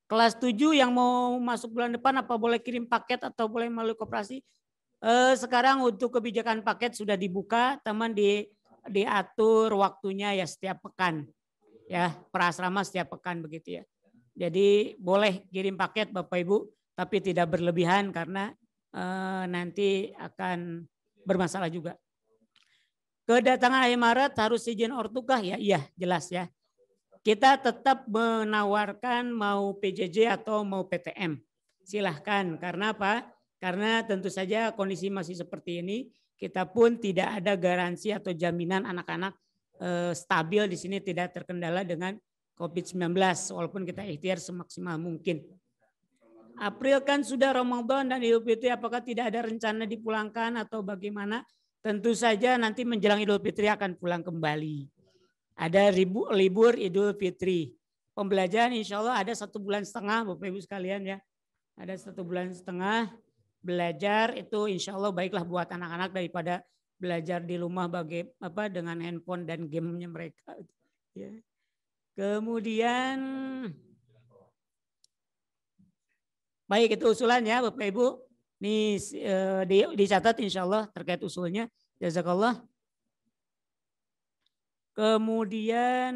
Kelas 7 yang mau masuk bulan depan apa boleh kirim paket atau boleh melalui koperasi? Sekarang untuk kebijakan paket sudah dibuka, teman diatur waktunya ya setiap pekan. Ya, per asrama setiap pekan begitu ya. Jadi boleh kirim paket Bapak Ibu, tapi tidak berlebihan karena nanti akan bermasalah juga. Kedatangan akhir Maret harus izin ortukah? Ya iya jelas ya. Kita tetap menawarkan mau PJJ atau mau PTM. Silahkan, karena apa? Karena tentu saja kondisi masih seperti ini, kita pun tidak ada garansi atau jaminan anak-anak stabil di sini tidak terkendala dengan COVID-19, walaupun kita ikhtiar semaksimal mungkin. April kan sudah Ramadan dan Idul Fitri, apakah tidak ada rencana dipulangkan atau bagaimana? Tentu saja nanti menjelang Idul Fitri akan pulang kembali. Ada libur Idul Fitri. Pembelajaran insya Allah ada 1,5 bulan Bapak Ibu sekalian ya. Ada 1,5 bulan belajar, itu insya Allah baiklah buat anak-anak daripada belajar di rumah dengan handphone dan gamenya mereka. Ya. Kemudian baik itu usulannya Bapak Ibu. Ini dicatat insya Allah terkait usulnya. Jazakallah. Kemudian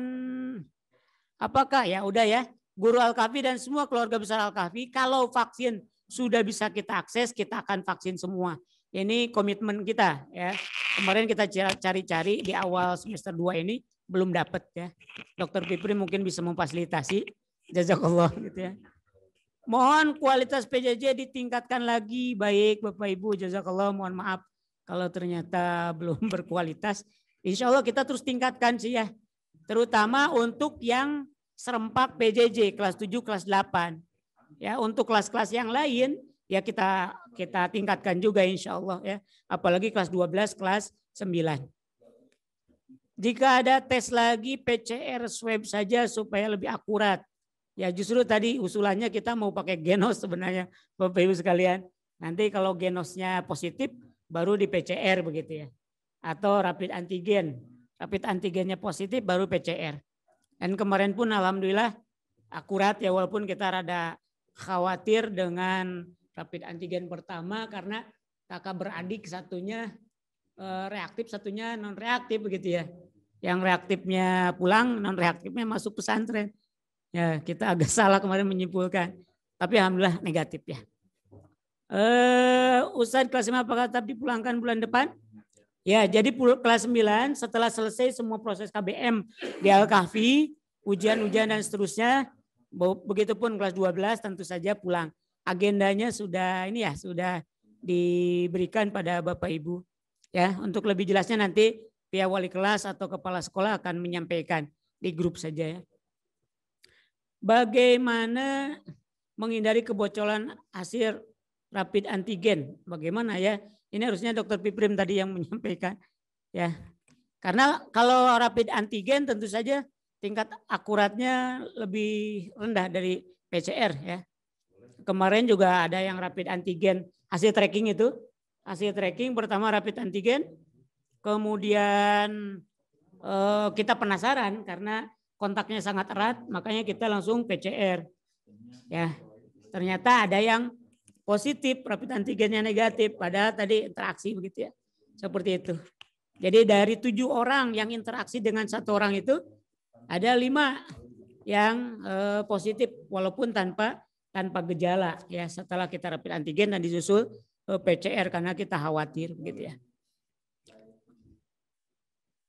apakah ya udah ya guru Al-Kahfi dan semua keluarga besar Al-Kahfi kalau vaksin sudah bisa kita akses kita akan vaksin semua. Ini komitmen kita ya. Kemarin kita cari-cari di awal semester 2 ini belum dapat ya. Dokter Pipri mungkin bisa memfasilitasi. Jazakallah gitu ya. Mohon kualitas PJJ ditingkatkan lagi. Baik Bapak Ibu, jazakallah, mohon maaf kalau ternyata belum berkualitas. Insya Allah kita terus tingkatkan sih ya. Terutama untuk yang serempak PJJ kelas 7, kelas 8. Ya, untuk kelas-kelas yang lain ya kita tingkatkan juga insya Allah ya. Apalagi kelas 12, kelas 9. Jika ada tes lagi PCR swab saja supaya lebih akurat. Ya justru tadi usulannya kita mau pakai genos sebenarnya Bapak Ibu sekalian. Nanti kalau genosnya positif baru di PCR begitu ya. Atau rapid antigen. Rapid antigennya positif baru PCR. Dan kemarin pun alhamdulillah akurat ya, walaupun kita rada khawatir dengan rapid antigen pertama karena kakak beradik satunya reaktif, satunya non reaktif begitu ya. Yang reaktifnya pulang, non reaktifnya masuk pesantren. Ya, kita agak salah kemarin menyimpulkan. Tapi alhamdulillah negatif ya. Ustadz kelas 5 apakah tetap dipulangkan bulan depan? Ya, jadi kelas 9 setelah selesai semua proses KBM di Al-Kahfi, ujian-ujian dan seterusnya, begitupun kelas 12 tentu saja pulang. Agendanya sudah ini ya, sudah diberikan pada Bapak Ibu. Ya, untuk lebih jelasnya nanti pihak wali kelas atau kepala sekolah akan menyampaikan di grup saja ya. Bagaimana menghindari kebocoran hasil rapid antigen? Bagaimana ya? Ini harusnya Dr. Piprim tadi yang menyampaikan ya. Karena kalau rapid antigen tentu saja tingkat akuratnya lebih rendah dari PCR ya. Kemarin juga ada yang rapid antigen hasil tracking itu. Hasil tracking pertama rapid antigen, kemudian kita penasaran karena kontaknya sangat erat, makanya kita langsung PCR. Ya, ternyata ada yang positif, rapid antigennya negatif, padahal tadi interaksi begitu ya. Seperti itu. Jadi dari 7 orang yang interaksi dengan 1 orang itu, ada 5 yang positif walaupun tanpa gejala ya, setelah kita rapid antigen dan disusul PCR karena kita khawatir begitu ya.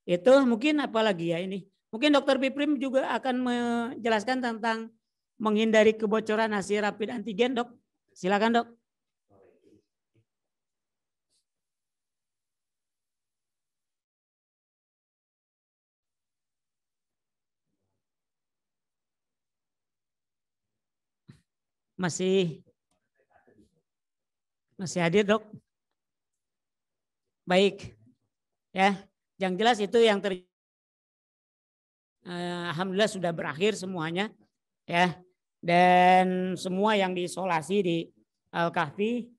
Itu mungkin apalagi ya ini. Mungkin Dr. Piprim juga akan menjelaskan tentang menghindari kebocoran hasil rapid antigen, Dok. Silakan, Dok. Masih hadir, Dok? Baik. Ya, yang jelas itu yang alhamdulillah sudah berakhir semuanya ya, dan semua yang diisolasi di Al-Kahfi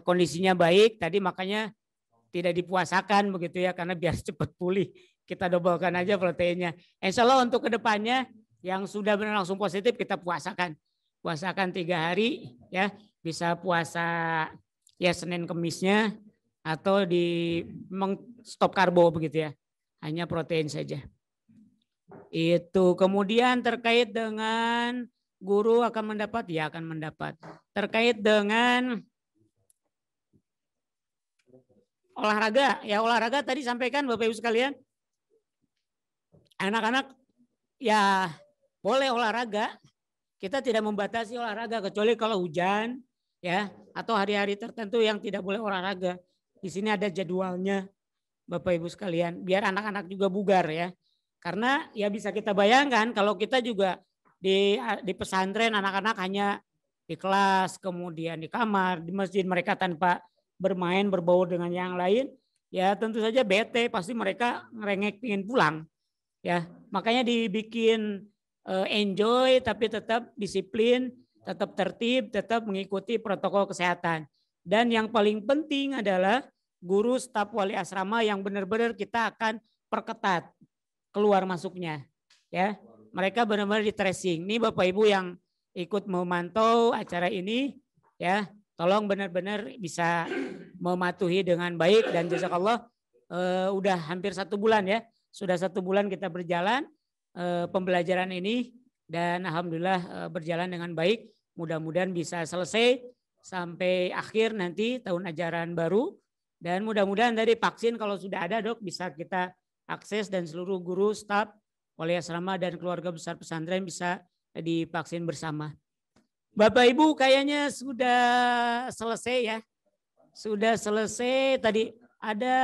kondisinya baik tadi, makanya tidak dipuasakan begitu ya, karena biar cepat pulih kita dobelkan aja proteinnya. Insya Allah untuk kedepannya yang sudah benar langsung positif kita puasakan 3 hari ya, bisa puasa ya Senin Kemisnya atau di stop karbo begitu ya, hanya protein saja. Itu kemudian terkait dengan guru akan mendapat, ya akan mendapat. Terkait dengan olahraga, ya olahraga tadi sampaikan Bapak Ibu sekalian, anak-anak ya boleh olahraga, kita tidak membatasi olahraga kecuali kalau hujan ya, atau hari-hari tertentu yang tidak boleh olahraga. Di sini ada jadwalnya Bapak Ibu sekalian, biar anak-anak juga bugar ya. Karena ya bisa kita bayangkan kalau kita juga di pesantren anak-anak hanya di kelas, kemudian di kamar, di masjid mereka tanpa bermain, berbaur dengan yang lain, ya tentu saja bete, pasti mereka ngerengek ingin pulang. Ya, makanya dibikin enjoy tapi tetap disiplin, tetap tertib, tetap mengikuti protokol kesehatan. Dan yang paling penting adalah guru, staf, wali asrama yang benar-benar kita akan perketat keluar masuknya ya, mereka benar-benar di tracing. Ini Bapak Ibu yang ikut memantau acara ini ya, tolong benar-benar bisa mematuhi dengan baik. Dan jazakallah udah hampir 1 bulan ya, sudah 1 bulan kita berjalan pembelajaran ini, dan alhamdulillah berjalan dengan baik. Mudah-mudahan bisa selesai sampai akhir nanti tahun ajaran baru, dan mudah-mudahan dari vaksin kalau sudah ada, Dok, bisa kita akses dan seluruh guru, staf, wali asrama dan keluarga besar pesantren bisa divaksin bersama. Bapak Ibu kayaknya sudah selesai ya. Sudah selesai. Tadi ada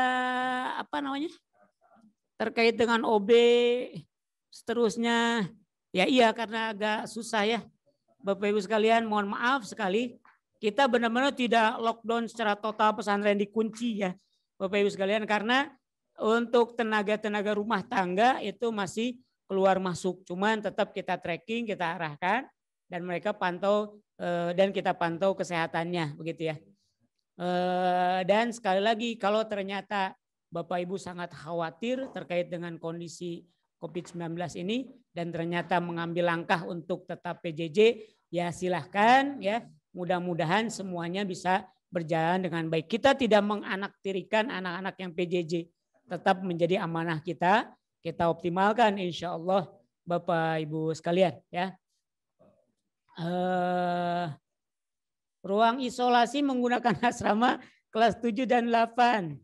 apa namanya? Terkait dengan OB seterusnya. Ya iya, karena agak susah ya. Bapak Ibu sekalian, mohon maaf sekali. Kita benar-benar tidak lockdown secara total, pesantren dikunci ya Bapak Ibu sekalian, karena untuk tenaga-tenaga rumah tangga itu masih keluar masuk. Cuman tetap kita tracking, kita arahkan. dan mereka pantau dan kita pantau kesehatannya begitu ya. Dan sekali lagi kalau ternyata Bapak Ibu sangat khawatir terkait dengan kondisi COVID-19 ini dan ternyata mengambil langkah untuk tetap PJJ, ya silahkan ya. Mudah-mudahan semuanya bisa berjalan dengan baik. Kita tidak menganaktirikan anak-anak yang PJJ, tetap menjadi amanah kita optimalkan insya Allah Bapak Ibu sekalian ya. Ruang isolasi menggunakan asrama kelas 7 dan 8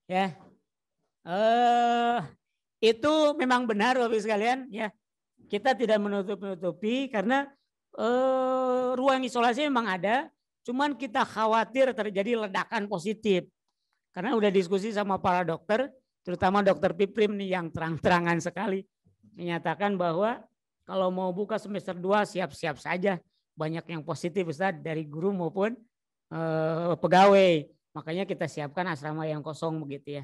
ya. Itu memang benar Bapak Ibu sekalian ya. Kita tidak menutup-nutupi karena ruang isolasi memang ada, cuman kita khawatir terjadi ledakan positif. Karena udah diskusi sama para dokter, terutama dokter Piprim nih yang terang-terangan sekali menyatakan bahwa kalau mau buka semester 2 siap-siap saja. Banyak yang positif Ustaz dari guru maupun pegawai. Makanya kita siapkan asrama yang kosong begitu ya.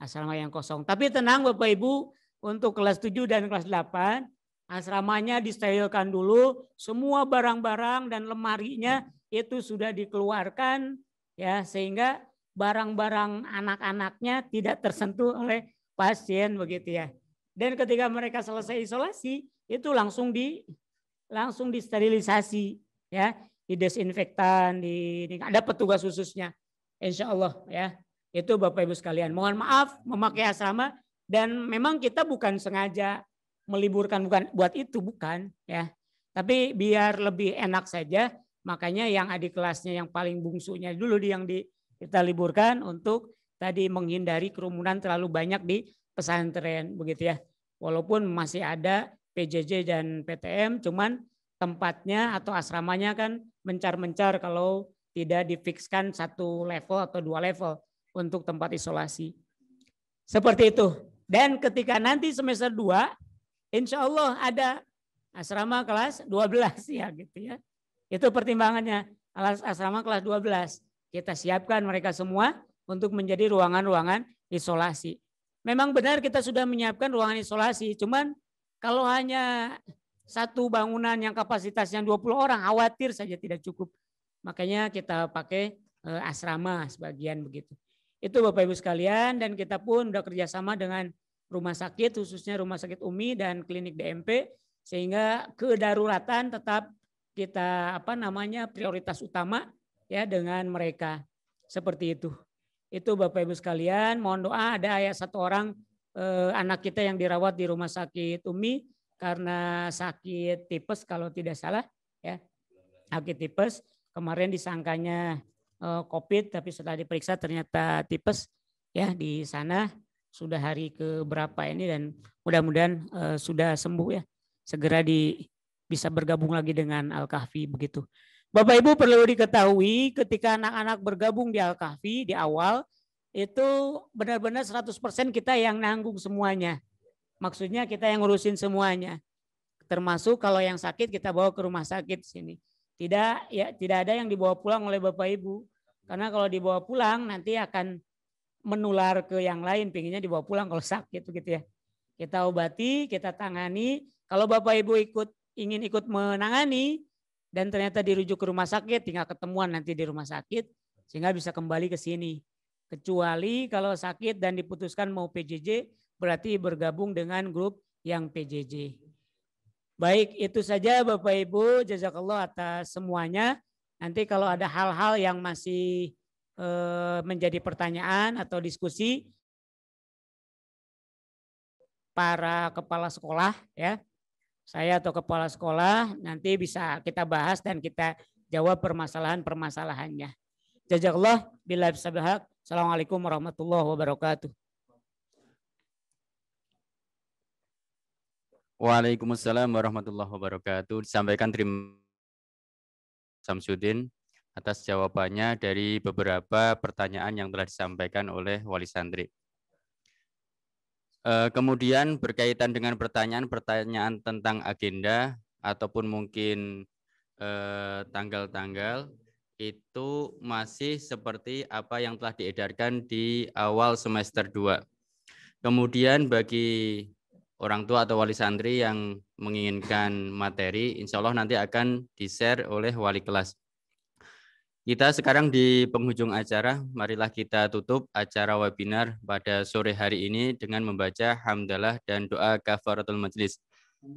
Asrama yang kosong. Tapi tenang Bapak Ibu, untuk kelas 7 dan kelas 8 asramanya disterilkan dulu, semua barang-barang dan lemarinya itu sudah dikeluarkan ya sehingga barang-barang anak-anaknya tidak tersentuh oleh pasien begitu ya. Dan ketika mereka selesai isolasi itu langsung disterilisasi ya, didesinfektan, ada petugas khususnya. Insya Allah ya. Itu Bapak Ibu sekalian. Mohon maaf memakai asrama dan memang kita bukan sengaja meliburkan, bukan buat itu, bukan ya. Tapi biar lebih enak saja, makanya yang adik kelasnya yang paling bungsunya dulu yang kita liburkan untuk tadi menghindari kerumunan terlalu banyak di pesantren begitu ya. Walaupun masih ada PJJ dan PTM, cuman tempatnya atau asramanya kan mencar-mencar kalau tidak difikskan 1 level atau 2 level untuk tempat isolasi. Seperti itu. Dan ketika nanti semester 2 insya Allah ada asrama kelas 12 ya gitu ya. Itu pertimbangannya. Asrama kelas 12. Kita siapkan mereka semua untuk menjadi ruangan-ruangan isolasi. Memang benar kita sudah menyiapkan ruangan isolasi. Cuman kalau hanya satu bangunan yang kapasitasnya 20 orang khawatir saja tidak cukup. Makanya kita pakai asrama sebagian begitu. Itu Bapak Ibu sekalian dan kita pun sudah kerjasama dengan rumah sakit khususnya rumah sakit UMI dan klinik DMP sehingga kedaruratan tetap kita prioritas utama ya dengan mereka seperti itu. Itu Bapak Ibu sekalian, mohon doa ada 1 orang anak kita yang dirawat di rumah sakit UMI karena sakit tipes kalau tidak salah ya. Sakit tipes, kemarin disangkanya COVID tapi setelah diperiksa ternyata tipes ya di sana. Sudah hari keberapa ini dan mudah-mudahan sudah sembuh ya. Segera bisa bergabung lagi dengan Al-Kahfi begitu. Bapak Ibu perlu diketahui ketika anak-anak bergabung di Al-Kahfi di awal itu benar-benar 100% kita yang nanggung semuanya. Maksudnya kita yang ngurusin semuanya. Termasuk kalau yang sakit kita bawa ke rumah sakit sini. Tidak ada yang dibawa pulang oleh Bapak Ibu. Karena kalau dibawa pulang nanti akan menular ke yang lain, pinginnya dibawa pulang kalau sakit gitu ya. Kita obati, kita tangani. Kalau Bapak Ibu ingin ikut menangani dan ternyata dirujuk ke rumah sakit, tinggal ketemuan nanti di rumah sakit sehingga bisa kembali ke sini. Kecuali kalau sakit dan diputuskan mau PJJ, berarti bergabung dengan grup yang PJJ. Baik, itu saja Bapak Ibu, jazakallah atas semuanya. Nanti kalau ada hal-hal yang masih menjadi pertanyaan atau diskusi para kepala sekolah ya, saya atau kepala sekolah nanti bisa kita bahas dan kita jawab permasalahan-permasalahannya. Jazakallah billahi sabahak. Assalamualaikum warahmatullahi wabarakatuh. Waalaikumsalam warahmatullahi wabarakatuh. Disampaikan terima Samsudin atas jawabannya dari beberapa pertanyaan yang telah disampaikan oleh wali santri. Kemudian berkaitan dengan pertanyaan-pertanyaan tentang agenda ataupun mungkin tanggal-tanggal itu masih seperti apa yang telah diedarkan di awal semester 2. Kemudian bagi orang tua atau wali santri yang menginginkan materi, insya Allah nanti akan di-share oleh wali kelas. Kita sekarang di penghujung acara, marilah kita tutup acara webinar pada sore hari ini dengan membaca hamdalah dan doa kafaratul majlis.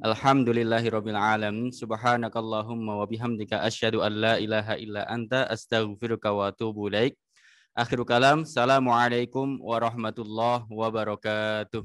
Alhamdulillahirabbil alamin, subhanakallahumma wa bihamdika asyhadu an la ilaha illa anta astaghfiruka wa atubu ilaik. Akhirul kalam, assalamualaikum warahmatullahi wabarakatuh.